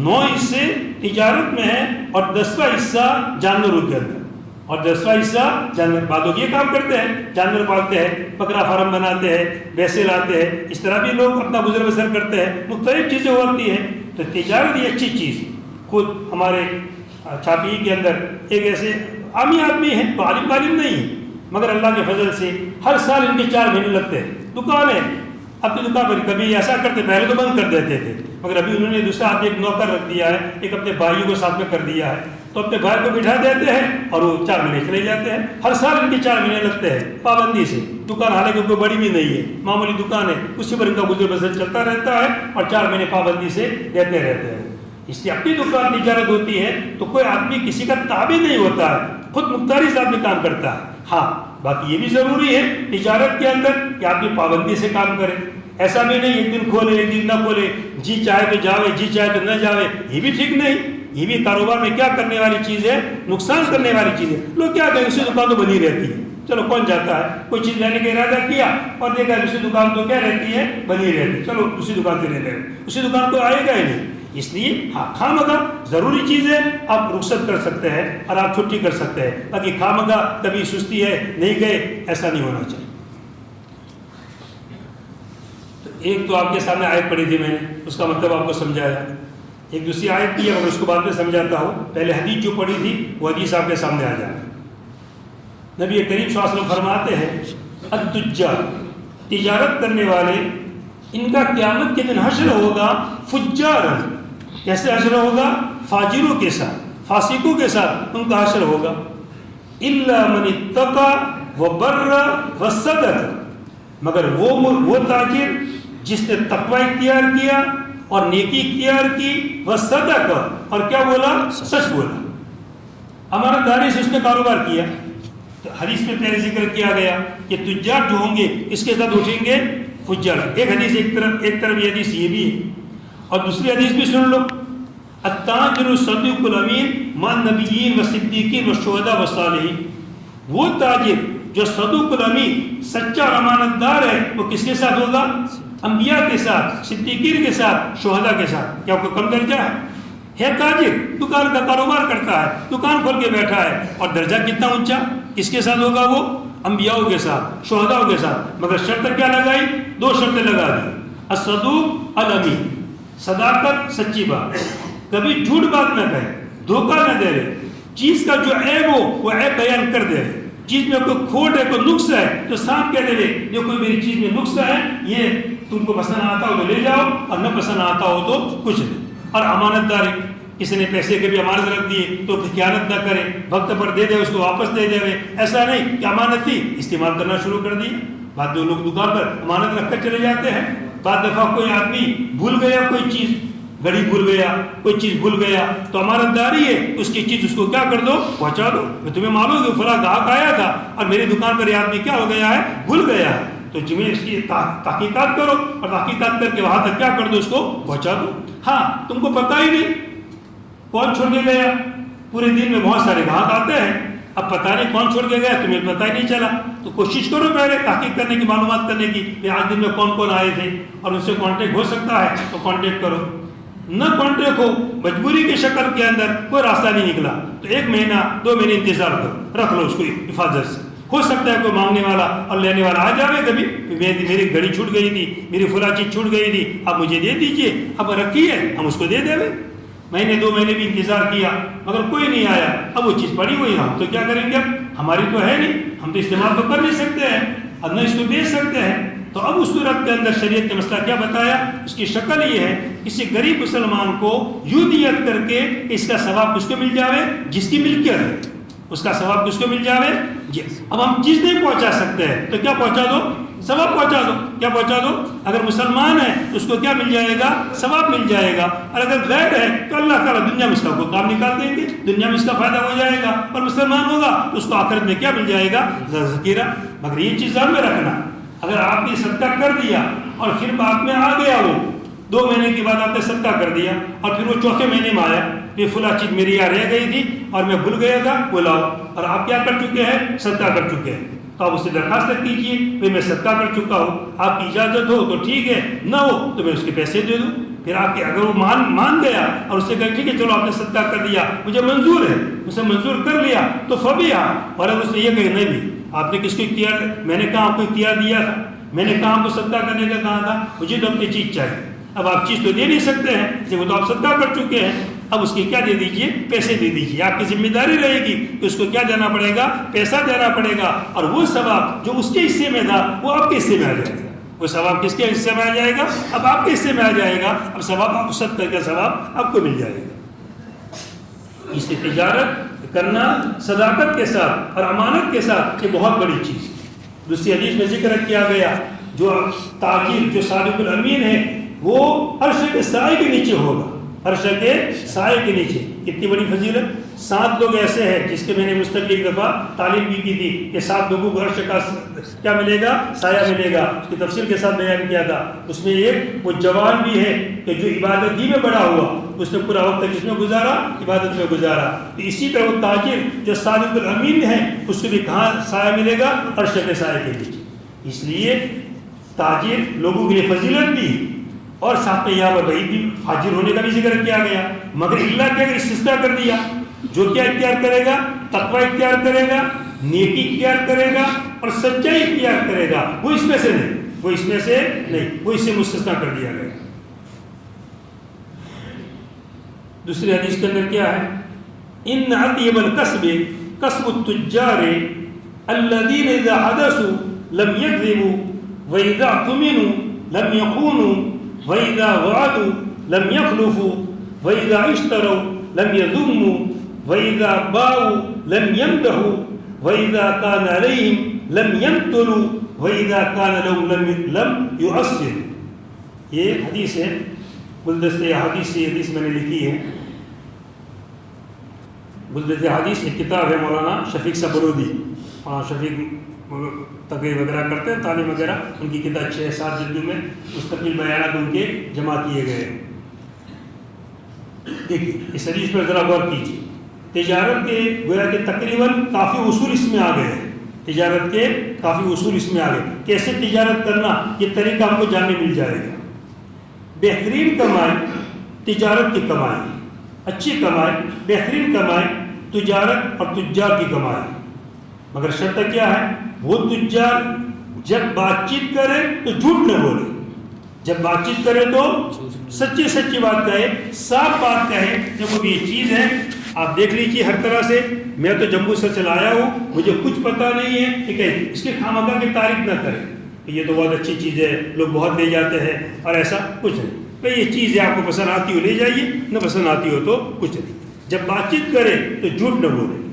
9 حصے تجارت میں ہے اور 10واں حصہ جانوروں کے اندر، اور 10واں حصہ جانور۔ بعض لوگ یہ کام کرتے ہیں، جانور پالتے ہیں، بکرا فارم بناتے ہیں، بھینسیں لاتے ہیں، اس طرح بھی لوگ اپنا گزر بسر کرتے ہیں، مختلف چیزیں ہوتی ہیں۔ تو تجارت یہ اچھی چیز ہے۔ خود ہمارے چھاپی کے اندر ایک ایسے عامی آدمی ہیں، تو عالم تعلیم نہیں ہے، مگر اللہ کے فضل سے ہر سال ان کے 4 مہینے لگتے ہیں، دکان ہے، اپنی دکان پر کبھی ایسا کرتے، پہلے تو بند کر دیتے تھے، مگر ابھی انہوں نے دوسرا آدمی ایک نوکر رکھ دیا ہے، ایک اپنے بھائیوں کو ساتھ میں کر دیا ہے، تو اپنے بھائی کو بٹھا دیتے ہیں اور وہ 4 مہینے چلے جاتے ہیں۔ ہر سال ان کے 4 مہینے لگتے ہیں پابندی سے۔ دکان حالانکہ کوئی بڑی بھی نہیں ہے، معمولی دکان ہے، اسی پر ان کا گزر بسر چلتا رہتا ہے اور 4 مہینے پابندی سے دیتے رہتے ہیں۔ اس لیے اپنی دکان تجارت ہوتی ہے تو کوئی آدمی کسی کا تابع نہیں ہوتا ہے، خود مختاری سے آدمی کام کرتا ہے۔ ہاں باقی یہ بھی ضروری ہے تجارت کے اندر کہ آدمی پابندی سے کام کرے، ایسا بھی نہیں ایک دن کھولے ایک دن نہ کھولے، جی چاہے تو جاوے جی چاہے تو نہ جاوے، یہ بھی ٹھیک نہیں۔ یہ بھی کاروبار میں کیا کرنے والی چیز ہے؟ نقصان کرنے والی چیز ہے۔ لوگ کیا کہیں اسی دکان تو بنی رہتی ہے، چلو کون جاتا ہے، کوئی چیز لینے کا ارادہ کیا اور دیکھا اسی دکان تو کیا رہتی ہے؟ بنی رہتی ہے، چلو اسی دکان سے لے لیں، اسی دکان کو آئے گا ہی نہیں۔ اس لیے ہاں خواہ ضروری چیز ہے، آپ رخصت کر سکتے ہیں اور آپ چھٹی کر سکتے ہیں، باقی خواہ کبھی سستی ہے نہیں گئے ایسا نہیں ہونا چاہیے۔ تو ایک تو آپ کے سامنے آیت پڑھی تھی میں نے، اس کا مطلب آپ کو سمجھایا، ایک دوسری آیت کی ہے اور اس کو بعد میں سمجھاتا ہوں۔ پہلے حدیث جو پڑھی تھی وہ حدیث آپ کے سامنے آ جائے۔ نبی کریم صلی اللہ علیہ وسلم فرماتے ہیں التجار، تجارت کرنے والے، ان کا قیامت کے دن حشر ہوگا فجارا، کیسے حشر ہوگا؟ فاجروں کے ساتھ، فاسقوں کے ساتھ ان کا حشر ہوگا۔ الا من اتقى وبر وصدق، مگر وہ تاجر جس نے تقوی اختیار کیا اور نیکی اختیار کی، وصدق، اور کیا بولا؟ سچ بولا، امانت داری سے اس نے کاروبار کیا. تو حدیث میں پہلے ذکر کیا گیا کہ تجار جو ہوں گے اس کے ساتھ اٹھیں گے فجار. ایک حدیث ایک طرف یہ حدیث یہ بھی ہے، اور دوسری حدیث بھی سن لو، التاجر الصدیق الامین مع النبیین والصدیقین والشہداء والصالحین. وہ تاجر جو صدوق الامین، سچا اور امانت دار ہے، وہ کس کے ساتھ ہوگا؟ انبیاء کے ساتھ، صدیقین کے ساتھ، شہداء کے ساتھ. کیا کوئی کم درجہ ہے تاجر دکان کا کاروبار کرتا ہے، دکان کھول کے بیٹھا ہے، اور درجہ کتنا اونچا، کس کے ساتھ ہوگا؟ وہ انبیاء کے ساتھ، شہداء کے ساتھ. مگر شرط کیا لگائی؟ 2 شرطیں لگا دی. الصدوق الامین، صداقت، سچی بات، کبھی جھوٹ بات نہ کہے، دھوکہ نہ دے رہے، چیز کا جو عیب ہو وہ عیب بیان کر دے رہے، چیز میں کوئی کھوٹ ہے، کوئی نقص ہے تو صاف کہہ دے رہے جو کوئی میری چیز میں نقص ہے، یہ تم کو پسند آتا ہو تو لے جاؤ اور نہ پسند آتا ہو تو کچھ نہیں. اور امانت داری، کسی نے پیسے کے بھی امانت رکھ دیے تو خیانت نہ کرے، وقت پر دے دے، اس کو واپس دے دے. ایسا نہیں کہ امانت تھی استعمال کرنا شروع کر دی. بعد میں لوگ دکان پر امانت رکھ کر چلے جاتے ہیں. بعد دفعہ کوئی آدمی بھول گیا، کوئی چیز گھڑی بھول گیا، کوئی چیز بھول گیا، تو امانت داری ہے، اس کی چیز اس کو کیا کر دو؟ پہنچا دو. میں تمہیں معلوم ہے کہ فلاں گاہک آیا تھا اور میری دکان پر یہ آدمی کیا ہو گیا ہے؟ بھول گیا ہے. تو جمعے اس کی تحقیقات کرو اور تحقیقات کر کے وہاں تک کیا کر دو؟ اس کو پہنچا دو. ہاں تم کو پتہ ہی نہیں کون چھوڑ کے گیا. پورے دن میں بہت سارے گاہک آتے ہیں، اب پتہ نہیں کون چھوڑ کے گیا، تمہیں پتہ ہی نہیں چلا. تو کوشش کرو پہلے تحقیق کرنے کی، معلومات کرنے کی کہ آج دن میں کون کون آئے تھے، اور ان سے کانٹیکٹ ہو سکتا ہے تو کانٹیکٹ کرو. نہ کانٹیکٹ ہو، مجبوری کی شکل کے اندر کوئی راستہ نہیں نکلا تو 1 مہینہ 2 مہینے انتظار کرو، رکھ لو اس کو حفاظت سے. ہو سکتا ہے کوئی مانگنے والا اور لینے والا آ جاوے کبھی، میری گھڑی چھوٹ گئی تھی، میری فلاں چیز چھوٹ گئی تھی، اب مجھے دے دیجئے، اب رکھی ہے ہم اس کو دے دیں. مہینے 2 مہینے بھی انتظار کیا مگر کوئی نہیں آیا، اب وہ چیز پڑی ہوئی، ہم تو کیا کریں گے؟ ہماری تو ہے نہیں، ہم تو استعمال تو کر نہیں سکتے ہیں، اب نہ اس کو بیچ سکتے ہیں. تو اب اس صورت کے اندر شریعت نے مسئلہ کیا بتایا؟ اس کی شکل یہ ہے، کسی غریب مسلمان کو یوں دیت کر کے اس کا ثواب کس کو مل جاوے؟ جس کی ملکیت ہے، اس کا ثواب کس کو مل جاوے؟ اب ہم چیز نہیں پہنچا سکتے ہیں تو کیا پہنچا دو؟ ثواب پہنچا دو. کیا پہنچا دو؟ اگر مسلمان ہے تو اس کو کیا مل جائے گا؟ ثواب مل جائے گا. اور اگر غیر ہے تو اللہ تعالیٰ دنیا میں اس کا کوئی کام نکال دیں گے، دنیا میں اس کا فائدہ ہو جائے گا. اور مسلمان ہوگا تو اس کو آخرت میں کیا مل جائے گا؟ ذخیرہ. مگر یہ چیز ذہن میں رکھنا، اگر آپ نے صدقہ کر دیا اور پھر بعد میں آ گیا، وہ 2 مہینے کے بعد آپ نے صدقہ کر دیا اور پھر وہ 4تھے مہینے میں آیا، یہ فلاں چیز میری یہاں رہ گئی تھی اور میں بھول گیا تھا، وہ لاؤ، اور آپ کیا کر چکے ہیں؟ صدقہ کر چکے ہیں. تو آپ اس سے درخواست کیجیے کہ میں صدقہ کر چکا ہوں، آپ کی اجازت ہو تو ٹھیک ہے، نہ ہو تو میں اس کے پیسے دے دوں. پھر آپ کے اگر وہ مان گیا اور اس سے کہا ٹھیک ہے چلو آپ نے صدقہ کر دیا، مجھے منظور ہے، اسے منظور کر لیا تو فبیہا. اور اگر اس نے یہ کہا نہیں بھی آپ نے کس کو اختیار، میں نے کہا آپ کو اختیار دیا تھا، میں نے کہا آپ کو صدقہ کرنے کا کہا تھا، مجھے تو اپنی چیز چاہیے. اب آپ چیز تو دے نہیں سکتے ہیں، جب وہ تو آپ صدقہ کر چکے ہیں، اب اس کی کیا دے دیجئے؟ پیسے دے دیجئے. آپ کی ذمہ داری رہے گی کہ اس کو کیا دینا پڑے گا؟ پیسہ دینا پڑے گا. اور وہ ثواب جو اس کے حصے میں تھا وہ آپ کے حصے میں آ جائے گا. وہ ثواب کس کے حصے میں آ جائے گا؟ اب آپ کے حصے میں آ جائے گا. اب ثواب آپ صدقہ کا ثواب آپ کو مل جائے گا. اس سے تجارت کرنا صداقت کے ساتھ اور امانت کے ساتھ یہ بہت بڑی چیز. دوسری حدیث میں ذکر کیا گیا جو تاجر جو صادق الامین ہے وہ عرش کے سائے کے نیچے ہوگا. عرش کے سائے کے نیچے کتنی بڑی فضیلت. 7 لوگ ایسے ہیں جس کے میں نے مستقل ایک دفعہ تعلیم بھی کی تھی کہ 7 لوگوں کو عرش کا کیا ملے گا؟ سایہ ملے گا. اس کی تفصیل کے ساتھ بیان کیا تھا. اس میں ایک وہ جوان بھی ہے کہ جو عبادت ہی میں بڑا ہوا، اس نے پورا وقت کس میں گزارا؟ عبادت میں گزارا. تو اسی طرح وہ تاجر جو صادق الامین ہے اس کو بھی کہاں سایہ ملے گا؟ عرش کے سائے کے نیچے. اس لیے تاجر لوگوں کے لیے فضیلت بھی، اور ساتھ میں یہاں پر وعید بھی، فاجر ہونے کا بھی ذکر کیا گیا. مگر اللہ کے اگر استثناء کر دیا، جو کیا اختیار کرے گا؟ تقوی اختیار کرے گا، نیکی اختیار کرے گا اور سچائی اختیار کرے گا، وہ اس میں سے نہیں، وہ اس میں سے نہیں، وہ اس سے مستثنیٰ کر دیا گیا. دوسری حدیث کے اندر کیا ہے؟ ان عطیب الکسب کسب التجار الذین اذا حدثوا لم یکذبوا واذا اؤتمنوا لم یخونوا واذا وعدوا لم یخلفوا واذا اشتروا لم یذموا واذا باعوا لم یمدحوا واذا كان علیہم لم یمتلوا وَإِذَا كَانَ لَهُ لَمْ يُعَسِّرْ. یہ حدیث ہے، گلدست حدیث سے حدیث میں نے لکھی ہے. گلدست حدیث ایک کتاب ہے مولانا شفیق سبرودی. شفیق تقریر وغیرہ کرتے ہیں، تعلیم وغیرہ، ان کی کتاب 6-7 جلدوں میں مستقل بیانات ان کے جمع کیے گئے. دیکھیے اس حدیث پر ذرا غور کیجیے. تجارت کے گویا کہ تقریباً کافی اصول اس میں آ گئے ہیں. تجارت کے کافی اصول اس میں آ گئے. کیسے تجارت کرنا یہ طریقہ ہم کو جاننے مل جائے گا. بہترین کمائی تجارت کی کمائی، اچھی کمائی، بہترین کمائی تجارت اور تجار کی کمائی. مگر شرط کیا ہے؟ وہ تجار جب بات چیت کرے تو جھوٹ نہ بولے، جب بات چیت کرے تو سچی بات کہے، صاف بات کہے. دیکھو یہ چیز ہے، آپ دیکھ لیجیے ہر طرح سے. میں تو جموں سے لایا ہوں، مجھے کچھ پتہ نہیں ہے، ٹھیک ہے، اس کے خواہ کی تعریف نہ کرے. یہ تو بہت اچھی چیز ہے، لوگ بہت لے جاتے ہیں، اور ایسا کچھ نہیں. بھائی یہ چیز ہے، آپ کو پسند آتی ہو لے جائیے، نہ پسند آتی ہو تو کچھ نہیں. جب بات چیت کرے تو جھوٹ نہ بولے.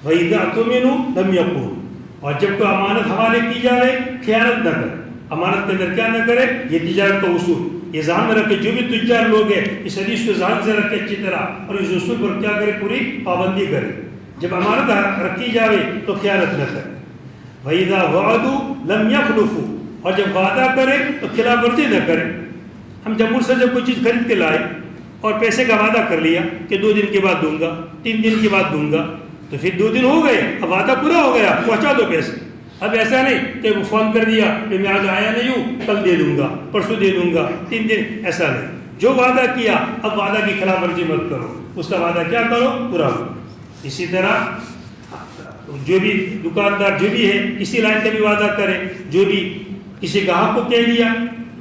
وَإِذَا اؤْتُمِنُوا لَمْ يَخُونُوا. اور جب کوئی امانت حوالے کی جائے خیانت نہ کرے. امانت کے اندر کیا نہ کرے، یہ تجارت کا اصول. یہ ذہن میں رکھے، جو بھی تجار لوگ ہیں اس حدیث کو ذہن سے رکھے اچھی طرح، اور اس اصول پر کیا کرے، پوری پابندی کرے. جب امانت رکھی جائے تو خیانت نہ کرے. وَإِذَا وَعَدُوا لَمْ يَخْلُفُوا. اور جب وعدہ کرے تو خلاف ورزی نہ کرے. ہم جمہور سے جب کوئی چیز خرید کے لائے اور پیسے کا وعدہ کر لیا کہ 2 دن کے بعد دوں گا، 3 دن کے بعد دوں گا، تو پھر 2 دن ہو گئے، اب وعدہ پورا ہو گیا، پہنچا دو پیسے. اب ایسا نہیں کہ وہ فون کر دیا کہ میں آج آیا نہیں ہوں، کل دے دوں گا، پرسوں دے دوں گا، 3 دن، ایسا نہیں. جو وعدہ کیا اب وعدہ کی خلاف ورزی مت کرو، اس کا وعدہ کیا کرو، پورا کرو. اسی طرح جو بھی دکاندار جو بھی ہے کسی لائن کا بھی وعدہ کرے، جو بھی کسی گاہک کو کہہ دیا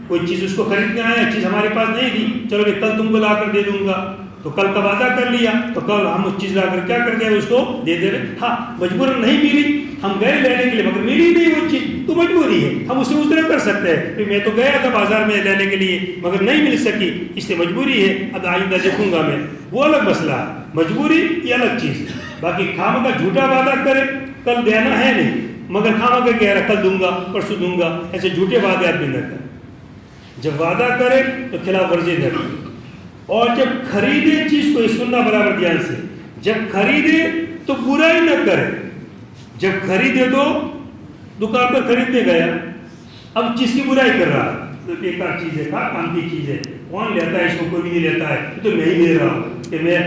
کوئی چیز اس کو خریدنے آیا، چیز ہمارے پاس نہیں تھی، چلو کل تم کو لا کر دے دوں گا، تو کل کا وعدہ کر لیا تو کل ہم اس چیز لا کر کیا کرتے ہیں، اس کو دے دے رہے. ہاں مجبوراً نہیں ملی، ہم گئے لینے کے لیے مگر ملی نہیں وہ چیز، تو مجبوری ہے، ہم اسے اس طرح کر سکتے ہیں کہ میں تو گیا تھا بازار میں لینے کے لیے مگر نہیں مل سکی، اس سے مجبوری ہے، اب آئندہ دیکھوں گا میں. وہ الگ مسئلہ ہے، مجبوری یہ الگ چیز ہے. باقی خام کا جھوٹا وعدہ کرے، کل دینا ہے نہیں مگر خام کا کہہ رہا کل دوں گا، پرسوں دوں گا، ایسے جھوٹے وعدے آدمی نہ کرے. جب وعدہ کرے تو خلاف ورزی نہ کرے. اور جب خریدے چیز کو، سننا برابر دھیان سے، جب خریدے تو برائی نہ کرے. جب خریدے تو دکان پر خریدنے گیا، اب چیز کی برائی کر رہا ہے، بیکار چیز ہے، کام کی چیز ہے، کون لیتا ہے اس کو، کوئی بھی نہیں لیتا ہے، تو میں ہی لے رہا ہوں کہ میں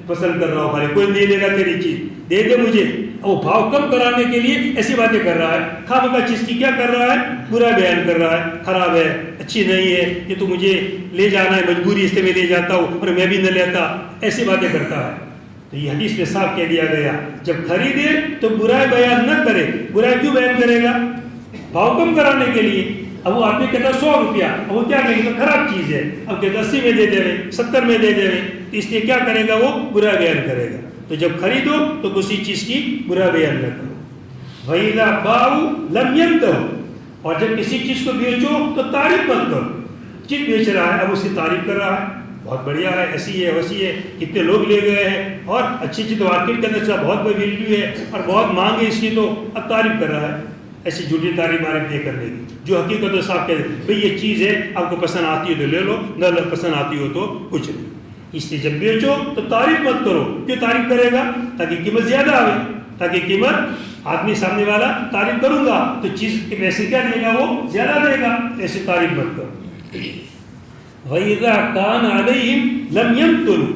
پسند کر رہا ہوں، بھائی کوئی نہیں لے گا تیری چیز، دے دے مجھے. وہ بھاؤ کم کرانے کے لیے ایسی باتیں کر رہا ہے. خام کا چیز کی کیا کر رہا ہے، برا بیان کر رہا ہے، خراب ہے، اچھی نہیں ہے، یہ تو مجھے لے جانا ہے مجبوری، اس سے میں لے جاتا ہوں اور میں بھی نہ لیتا، ایسی باتیں کرتا ہے. تو یہ حدیث میں صاف کہہ دیا گیا جب خریدے تو برائی بیان نہ کرے. برائی کیوں بیان کرے گا، بھاؤ کم کرانے کے لیے. اب وہ آدمی کہتا ہے 100 روپیہ، اب وہ کیا کہے گا، خراب چیز ہے، اب کہتا 80 میں دے دے، 70 میں دے دے، تو اس لیے کیا کرے گا، وہ برا بیان کرے گا. تو جب خریدو تو کسی چیز کی برا بیان نہ کرو. وَإِذَا بَاعُوا لَمْ يَمْتَرُوا. اور جب کسی چیز کو بیچو تو تعریف مت کرو. چیز بیچ رہا ہے اب اس کی تعریف کر رہا ہے، بہت بڑھیا ہے، ایسی ہے ویسی ہے، کتنے لوگ لے گئے ہیں، اور اچھی چیز مارکیٹ کے اندر بہت بڑی ویلیو ہے اور بہت مانگ ہے اس کی، تو اب تعریف کر رہا ہے. ایسی جھوٹی تعریف دے کرنے کی، جو حقیقت ہے صاحب کہہ دے بھئی یہ چیز ہے، آپ کو پسند آتی ہے تو لے لو، نہ پسند آتی ہو تو کچھ نہیں. اس لیے جب بیچو تو تعریف مت کرو. کیوں تعریف کرے گا، تاکہ قیمت زیادہ آئے، تاکہ قیمت آدمی سامنے والا تعریف کروں گا تو چیز کے پیسے کیا دے گا، وہ زیادہ دے گا، ایسی تعریف مت کرو. وَإِذَا كَانَ عَلَيْهِمْ لَمْ يَمْتُلُوا.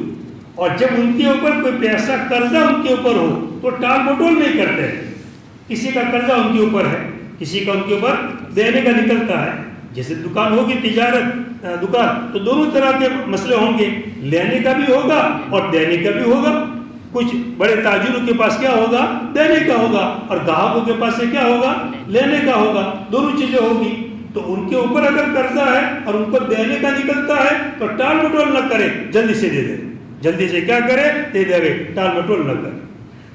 اور جب ان کے اوپر کوئی پیسہ قرضہ ان کے اوپر ہو تو ٹال مٹول نہیں کرتے. کسی کا قرضہ ان کے اوپر ہے، کسی کا ان کے اوپر دینے کا نکلتا ہے. جیسے دکان ہوگی، تجارت دکان، تو دونوں طرح کے مسئلے ہوں گے، لینے کا بھی ہوگا اور دینے کا بھی ہوگا. کچھ بڑے تاجروں کے پاس کیا ہوگا، دینے کا ہوگا، اور گاہکوں کے پاس سے کیا ہوگا، لینے کا ہوگا. دونوں چیزیں ہوگی. تو ان کے اوپر اگر قرضہ ہے اور ان کو دینے کا نکلتا ہے تو ٹال مٹول نہ کرے، جلدی سے دے دے. جلدی سے کیا کرے، دے دے، ٹال مٹول نہ کرے.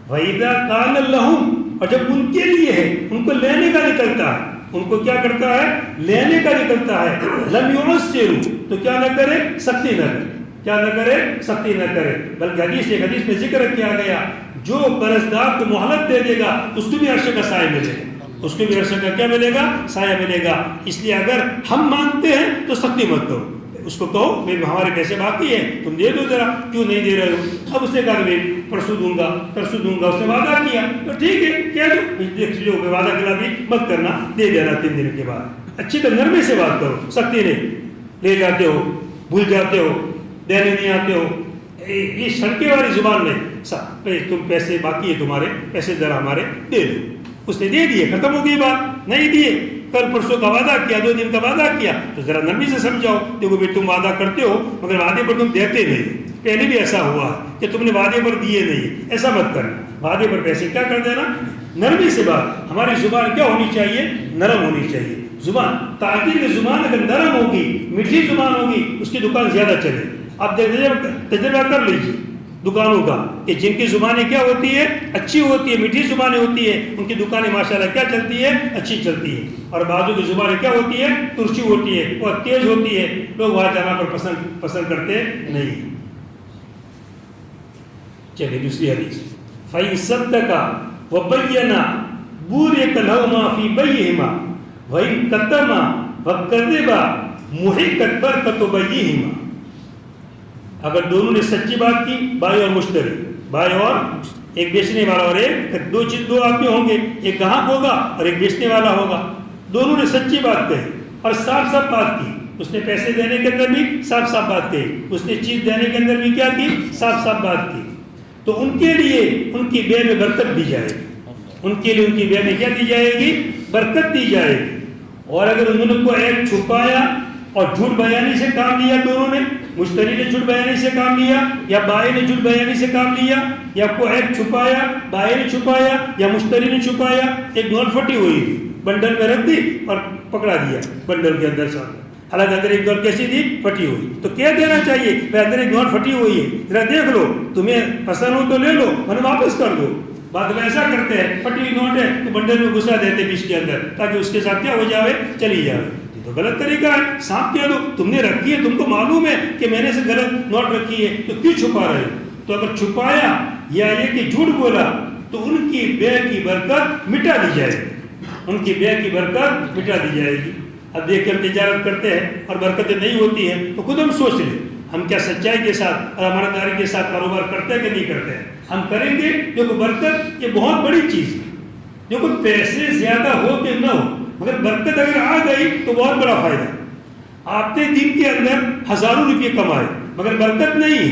وَإِذَا كَانَ لَهُمْ. اور جب ان کے لیے ہے، ان کو لینے کا نکلتا ہے، ان کو کیا کرتا ہے، لینے کا نکلتا ہے. لَمْ يُعَسِّرُوا. تو کیا نہ کرے، سختی نہ کرے. کیا نہ کرے، سختی نہ کرے. بلکہ ایک حدیث میں ذکر کیا گیا، جو قرض دار کو مہلت دے دے گا اس کو بھی عرش کا سایہ ملے گا. اس کو بھی عرش کا کیا ملے گا؟ سایہ ملے گا. اس لیے اگر ہم مانگتے ہیں تو سختی مت کرو, اس کو کہو میں ہمارے پیسے باقی ہیں تم دے دو ذرا, کیوں نہیں دے رہے ہو؟ اب اس نے کہا کہ میں پرسوں دوں گا پرسوں دوں گا, اس نے وعدہ کیا تو ٹھیک ہے کہہ دو, دیکھ لو وعدہ کلا بھی مت کرنا, دے دینا 3 دن کے بعد. اچھی طرح نرمی سے بات کرو, سختی نہیں. لے جاتے ہو, بھول جاتے ہو, دینے نہیں آتے ہو, یہ سڑکے والی زبان میں تم پیسے باقی ہے تمہارے, پیسے ذرا ہمارے دے دو. اس نے دے دیے, ختم ہو گئی بات. نہیں دیے, کل پرسوں کا وعدہ کیا, 2 دن کا وعدہ کیا, تو ذرا نرمی سے سمجھاؤ, دیکھو بھائی تم وعدہ کرتے ہو مگر وعدے پر تم دیتے نہیں. پہلے بھی ایسا ہوا ہے کہ تم نے وعدے پر دیے نہیں, ایسا مت کرنا. وعدے پر پیسے کیا کر دینا, نرمی سے بات. ہماری زبان کیا ہونی چاہیے؟ نرم ہونی چاہیے زبان. تاکہ کی زبان اگر نرم ہوگی, میٹھی زبان ہوگی, اس کی دکان زیادہ چلے. آپ تجربہ کر لیجیے دکانوں کا کہ جن کی زبانیں کیا ہوتی ہے؟ اچھی ہوتی ہے, میٹھی زبانیں ہوتی ہے, ان کی دکانیں ماشاءاللہ کیا چلتی ہے؟ اچھی چلتی ہے. اور بعضوں کی زبانیں کیا ہوتی ہے؟ ترچھی ہوتی ہے اور تیز ہوتی ہے, لوگ وہاں جانا پر پسند کرتے نہیں. چلیے دوسری حدیث. فَإِن صَدَّقَ وَبَيَّنَ بُورِكَ لَهُمَا فِي بَيْعِهِمَا وَإِن كَتَمَا وَكَذَبَ مُحِقَّتْ بَرَكَةُ بَيْعِهِمَا. اگر دونوں نے سچی بات کی, بھائی اور مشتری, بھائی اور ایک بیچنے والا اور ایک دو آدمی ہوں گے, ایک گاہک ہوگا اور ایک بیچنے والا ہوگا. دونوں نے سچی بات کہی اور صاف صاف بات کی. اس نے پیسے دینے کے اندر بھی صاف صاف بات کہی, اس نے چیز دینے کے اندر بھی کیا کی؟ صاف صاف بات کی. تو ان کے لیے ان کی بے میں برکت دی جائے گی. ان کے لیے ان کی بے میں کیا دی جائے گی؟ برکت دی جائے گی. اور اگر انہوں نے کوئی عیب چھپایا اور جھوٹ بیانی سے کام لیا, دونوں نے, مشتری نے جھوٹ بیانی سے کام لیا یا بائی نے جھوٹ بیانی سے کام لیا, یا کوئی عیب چھپایا, بائی نے چھپایا یا مشتری نے چھپایا. ایک نوٹ پھٹی ہوئی تھی, بنڈل میں رکھ دی اور پکڑا دیا بنڈل کے اندر ساتھ, حالانکہ اندر ایک نوٹ کیسی تھی؟ پھٹی ہوئی. تو کیا دینا چاہیے؟ بھائی اندر ایک نوٹ پھٹی ہوئی ہے, ذرا دیکھ لو, تمہیں پسند ہو تو لے لو ورنہ واپس کر دو. بعد میں ایسا کرتے ہیں, پھٹی ہوئی نوٹ ہے تو بنڈل میں گھسا دیتے بیچ کے اندر تاکہ اس کے ساتھ کیا ہو جائے؟ چلی جائے. تو غلط طریقہ ہے. سانپ کہہ دو تم نے رکھی ہے, تم کو معلوم ہے کہ میں نے سے غلط نوٹ رکھی ہے, تو کیوں چھپا رہے ہو؟ تو اگر چھپایا یا یہ کہ جھوٹ بولا تو ان کی بے کی برکت مٹا دی جائے گی, ان کی بے کی برکت مٹا دی جائے گی. اب دیکھ کے ہم تجارت کرتے ہیں اور برکتیں نہیں ہوتی ہیں تو خود ہم سوچ لیں ہم کیا سچائی کے ساتھ اور امانتداری کے ساتھ کاروبار کرتے ہیں کہ نہیں کرتے ہیں. ہم کریں گے کیونکہ برکت یہ بہت بڑی چیز ہے. دیکھو پیسے زیادہ ہو کہ نہ ہو مگر برکت اگر آ گئی تو بہت بڑا فائدہ. آپ نے دن کے اندر ہزاروں روپئے کمائے مگر برکت نہیں ہے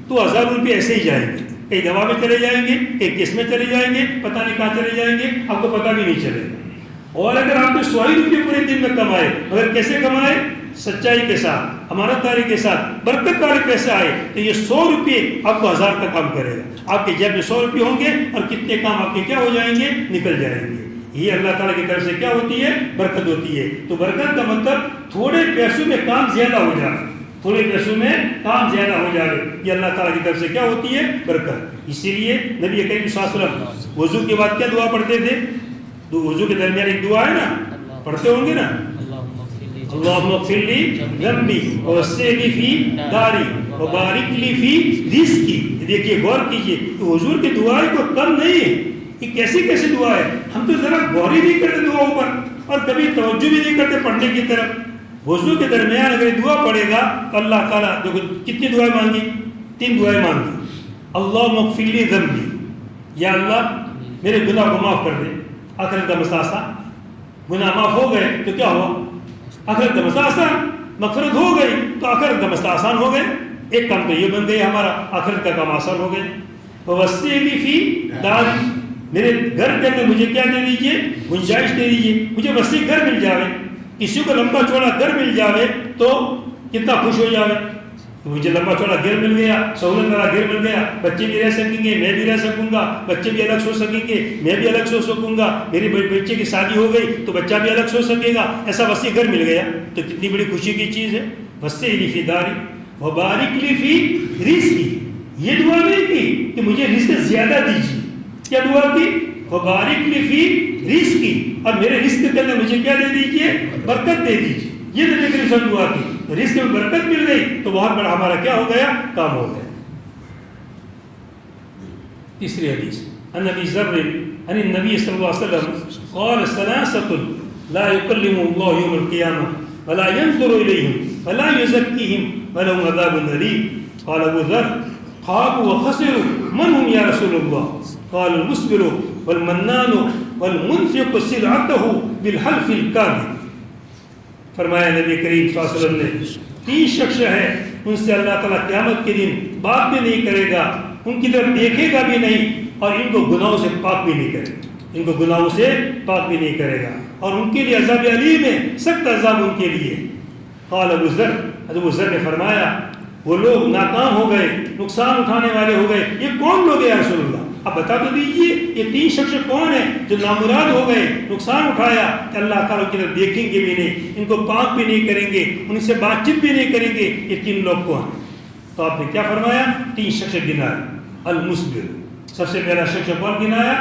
تو ہزاروں روپئے ایسے ہی جائیں گے, کہیں دوا میں چلے جائیں گے, کہیں کس میں چلے جائیں گے, پتہ نہیں کہاں چلے جائیں گے, آپ کو پتہ بھی نہیں چلے گا. اور اگر آپ نے 100 روپئے پورے دن میں کمائے مگر کیسے کمائے؟ سچائی کے ساتھ, امانتداری کے ساتھ, برکت والے پیسے آئے تو یہ 100 روپئے آپ کو 1000 کا کام کرے گا. آپ کے جیب میں 100 روپئے ہوں گے اور کتنے کام آپ کے کیا ہو جائیں گے؟ نکل جائیں گے. یہ اللہ تعالیٰ کی طرف سے کیا ہوتی ہے؟ برکت ہوتی ہے. تو برکت کا مطلب تھوڑے پیسوں میں کام زیادہ ہو جائے, تھوڑے پیسوں میں کام زیادہ ہو جائے. یہ اللہ تعالیٰ کی طرف سے کیا ہوتی ہے؟ برکت. اسی لیے نبی کریم صلی اللہ علیہ وسلم وضو کے بعد کیا دعا پڑھتے تھے؟ وضو کے درمیان ایک دعا ہے نا, پڑھتے ہوں گے نا, اللہم اغفر لی ذنبی ووسع لی فی داری وبارک لی فی رزقی. دیکھیے غور کیجئے کہ حضور کی دعائیں کو کم نہیں ہے. یہ کیسی کیسی دعا ہے؟ ہم تو ذرا غور ہی نہیں کرتے دعاؤں پر اور کبھی توجہ بھی نہیں کرتے پڑھنے کی طرف. وضو کے درمیان اگر دعا پڑھے گا تو اللہ تعالیٰ دیکھو کتنی دعائیں مانگی, 3 دعائیں مانگی. اللہم اغفر لی ذنبی, یا اللہ میرے گناہ کو معاف کر دے. آخرت کا مسئلہ آسان, گناہ معاف ہو گئے تو کیا ہوا؟ آخرت کا مسئلہ آسان. مغفرت ہو گئی تو آخرت کا مسئلہ آسان ہو گئے. ایک کام تو یہ بن گئی ہمارا, آخرت کا کام آسان ہو گئے. ووسع لی فی داری, میرے گھر کے اندر مجھے کیا دے دیجئے؟ گنجائش دے دیجئے, مجھے وسیع گھر مل جاوے. کسی کو لمبا چوڑا گھر مل جاوے تو کتنا خوش ہو جاوے. مجھے لمبا چوڑا گھر مل گیا, سہولت والا گھر مل گیا, بچے بھی رہ سکیں گے, میں بھی رہ سکوں گا, بچے بھی الگ سو سکیں گے, میں بھی الگ سو سکوں گا, میری بچے کی شادی ہو گئی تو بچہ بھی الگ سو سکے گا. ایسا وسیع گھر مل گیا تو کتنی بڑی خوشی کی چیز ہے. وسع لی فی داری وبارک لی فی رزقی. یہ دعا نہیں کی کہ مجھے رزق زیادہ دیجیے, کیا دعا کی؟ وبارک لی فی رزقی, اور میرے رزق کے اندر مجھے کیا دے دیجیے؟ برکت دے دیجیے. یہ نبی کریم صلی اللہ علیہ وسلم دعا کی. رزق میں برکت مل گئی تو بہت بڑا ہمارا کیا ہو گیا؟ کام ہو گیا. تیسری حدیث, عن ابي ذر عن النبي صلى الله عليه وسلم قال ثلاثة لا يكلمهم الله يوم القيامة ولا ينظر إليهم ولا يزكيهم ولهم عذاب أليم. قال ابو ذر خابوا وخسروا من هم يا رسول الله؟ قال المسبل والمنان والمنفق سلعته بالحلف الكاذب. فرمایا نبی کریم صلی اللہ علیہ وسلم نے 3 شخص ہے ان سے اللہ تعالیٰ قیامت کے دن بات بھی نہیں کرے گا، ان کی طرف دیکھے گا بھی نہیں، اور ان کو گناہوں سے پاک بھی نہیں کرے گا، ان کو گناہوں سے پاک بھی نہیں کرے گا، اور ان کے لیے عذاب علیم ہے، سخت عذاب ان کے لیے. قال ابو ذر نے فرمایا وہ لوگ ناکام ہو گئے، نقصان اٹھانے والے ہو گئے، یہ کون لوگ ہیں یا رسول اللہ؟ اب بتا تو دیجیے یہ 3 شخص کون ہیں جو نامراد ہو گئے، نقصان اٹھایا کہ اللہ تعالیٰ کی طرف دیکھیں گے بھی نہیں، ان کو پاک بھی نہیں کریں گے، ان سے بات چیت بھی نہیں کریں گے. یہ 3 لوگ کون ہیں؟ تو آپ نے کیا فرمایا؟ 3 شخص گنائے. المسبل، سب سے پہلا شخص کون گنایا؟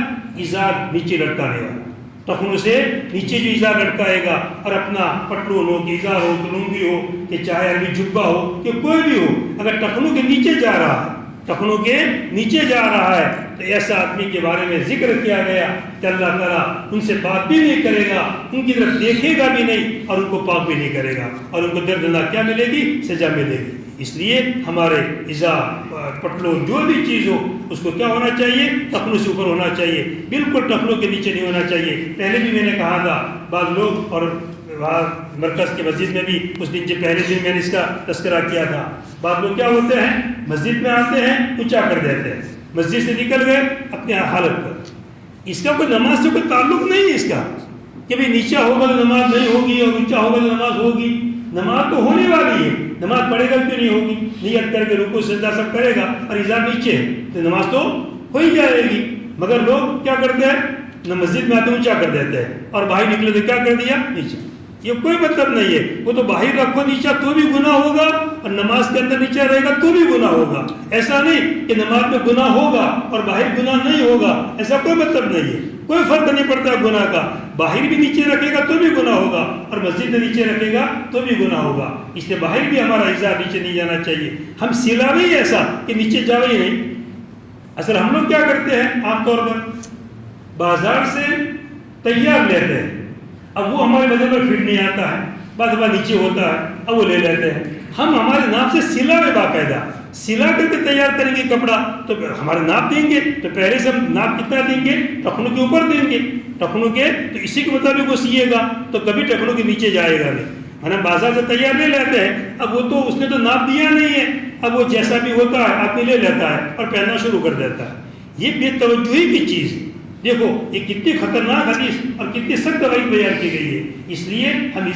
ازار نیچے لٹکانے والا، ٹخنوں سے نیچے جو ازار لٹکائے گا اور اپنا پٹلون ہو کہ ازار ہو کہ لنگی ہو کہ چاہے عربی جبہ ہو کہ کوئی بھی ہو، اگر ٹخنوں کے نیچے جا رہا ہے، ٹخنوں کے نیچے جا رہا ہے، تو ایسا آدمی کے بارے میں ذکر کیا گیا کہ اللہ تعالیٰ ان سے بات بھی نہیں کرے گا، ان کی طرف دیکھے گا بھی نہیں، اور ان کو پاک بھی نہیں کرے گا، اور ان کو دردناک کیا ملے گی؟ سزا ملے گی. اس لیے ہمارے ازار پٹلون جو بھی چیز ہو اس کو کیا ہونا چاہیے؟ ٹخنوں سے اوپر ہونا چاہیے، بالکل ٹخنوں کے نیچے نہیں ہونا چاہیے. پہلے بھی میں نے کہا تھا بعض لوگ، اور وہاں مرکز کے مسجد میں بھی اس دن جو پہلے دن میں نے اس کا تذکرہ کیا تھا، بعض لوگ کیا ہوتے ہیں مسجد میں آتے ہیں اونچا کر دیتے ہیں، مسجد سے نکل گئے اپنے حالت پر. اس کا کوئی نماز سے کوئی تعلق نہیں ہے اس کا کہ بھئی نیچا ہوگا تو نماز نہیں ہوگی اور اونچا ہوگا تو نماز ہوگی. نماز تو ہونے والی ہے، نماز پڑھے گا کیوں نہیں ہوگی؟ نیت کر کے رکوع سجدہ سب کرے گا اور ازار نیچے ہے تو نماز تو ہو ہی جائے گی. مگر لوگ کیا کرتے ہیں نہ مسجد میں آتے اونچا کر دیتے ہیں اور باہر نکلے تو کیا کر دیا؟ نیچے. یہ کوئی مطلب نہیں ہے. وہ تو باہر رکھو نیچا تو بھی گناہ ہوگا اور نماز کے اندر نیچا رہے گا تو بھی گناہ ہوگا. ایسا نہیں کہ نماز میں گناہ ہوگا اور باہر گناہ نہیں ہوگا، ایسا کوئی مطلب نہیں ہے. کوئی فرق نہیں پڑتا گناہ کا، باہر بھی نیچے رکھے گا تو بھی گناہ ہوگا اور مسجد میں نیچے رکھے گا تو بھی گناہ ہوگا. اس لیے باہر بھی ہمارا ازار نیچے نہیں جانا چاہیے. ہم سلا نہیں ایسا کہ نیچے جاؤ ہی نہیں. اصل ہم لوگ کیا کرتے ہیں عام طور پر بازار سے تیار لیتے ہیں، اب وہ ہمارے بدن پر فٹ نہیں آتا ہے، بعض بار نیچے ہوتا ہے، اب وہ لے لیتے ہیں. ہم ہمارے ناپ سے سلا میں باقاعدہ سلا کر کے تیار کریں گے کپڑا، تو ہمارے ناپ دیں گے تو پہلے سے ہم ناپ کتنا دیں گے؟ ٹخنوں کے اوپر دیں گے، ٹخنوں کے، تو اسی کے مطابق وہ سیے گا تو کبھی ٹخنوں کے نیچے جائے گا نہیں. ہم بازار سے تیار لے لیتے ہیں، اب وہ تو اس نے تو ناپ دیا نہیں ہے، اب وہ جیسا بھی ہوتا ہے آدمی لے لیتا ہے اور پہننا شروع کر دیتا ہے. یہ بے توجہی کی چیز ہے. دیکھو یہ کتنی خطرناک حدیث اور کتنی سخت روایت بیان کی گئی ہے. اس لیے ہم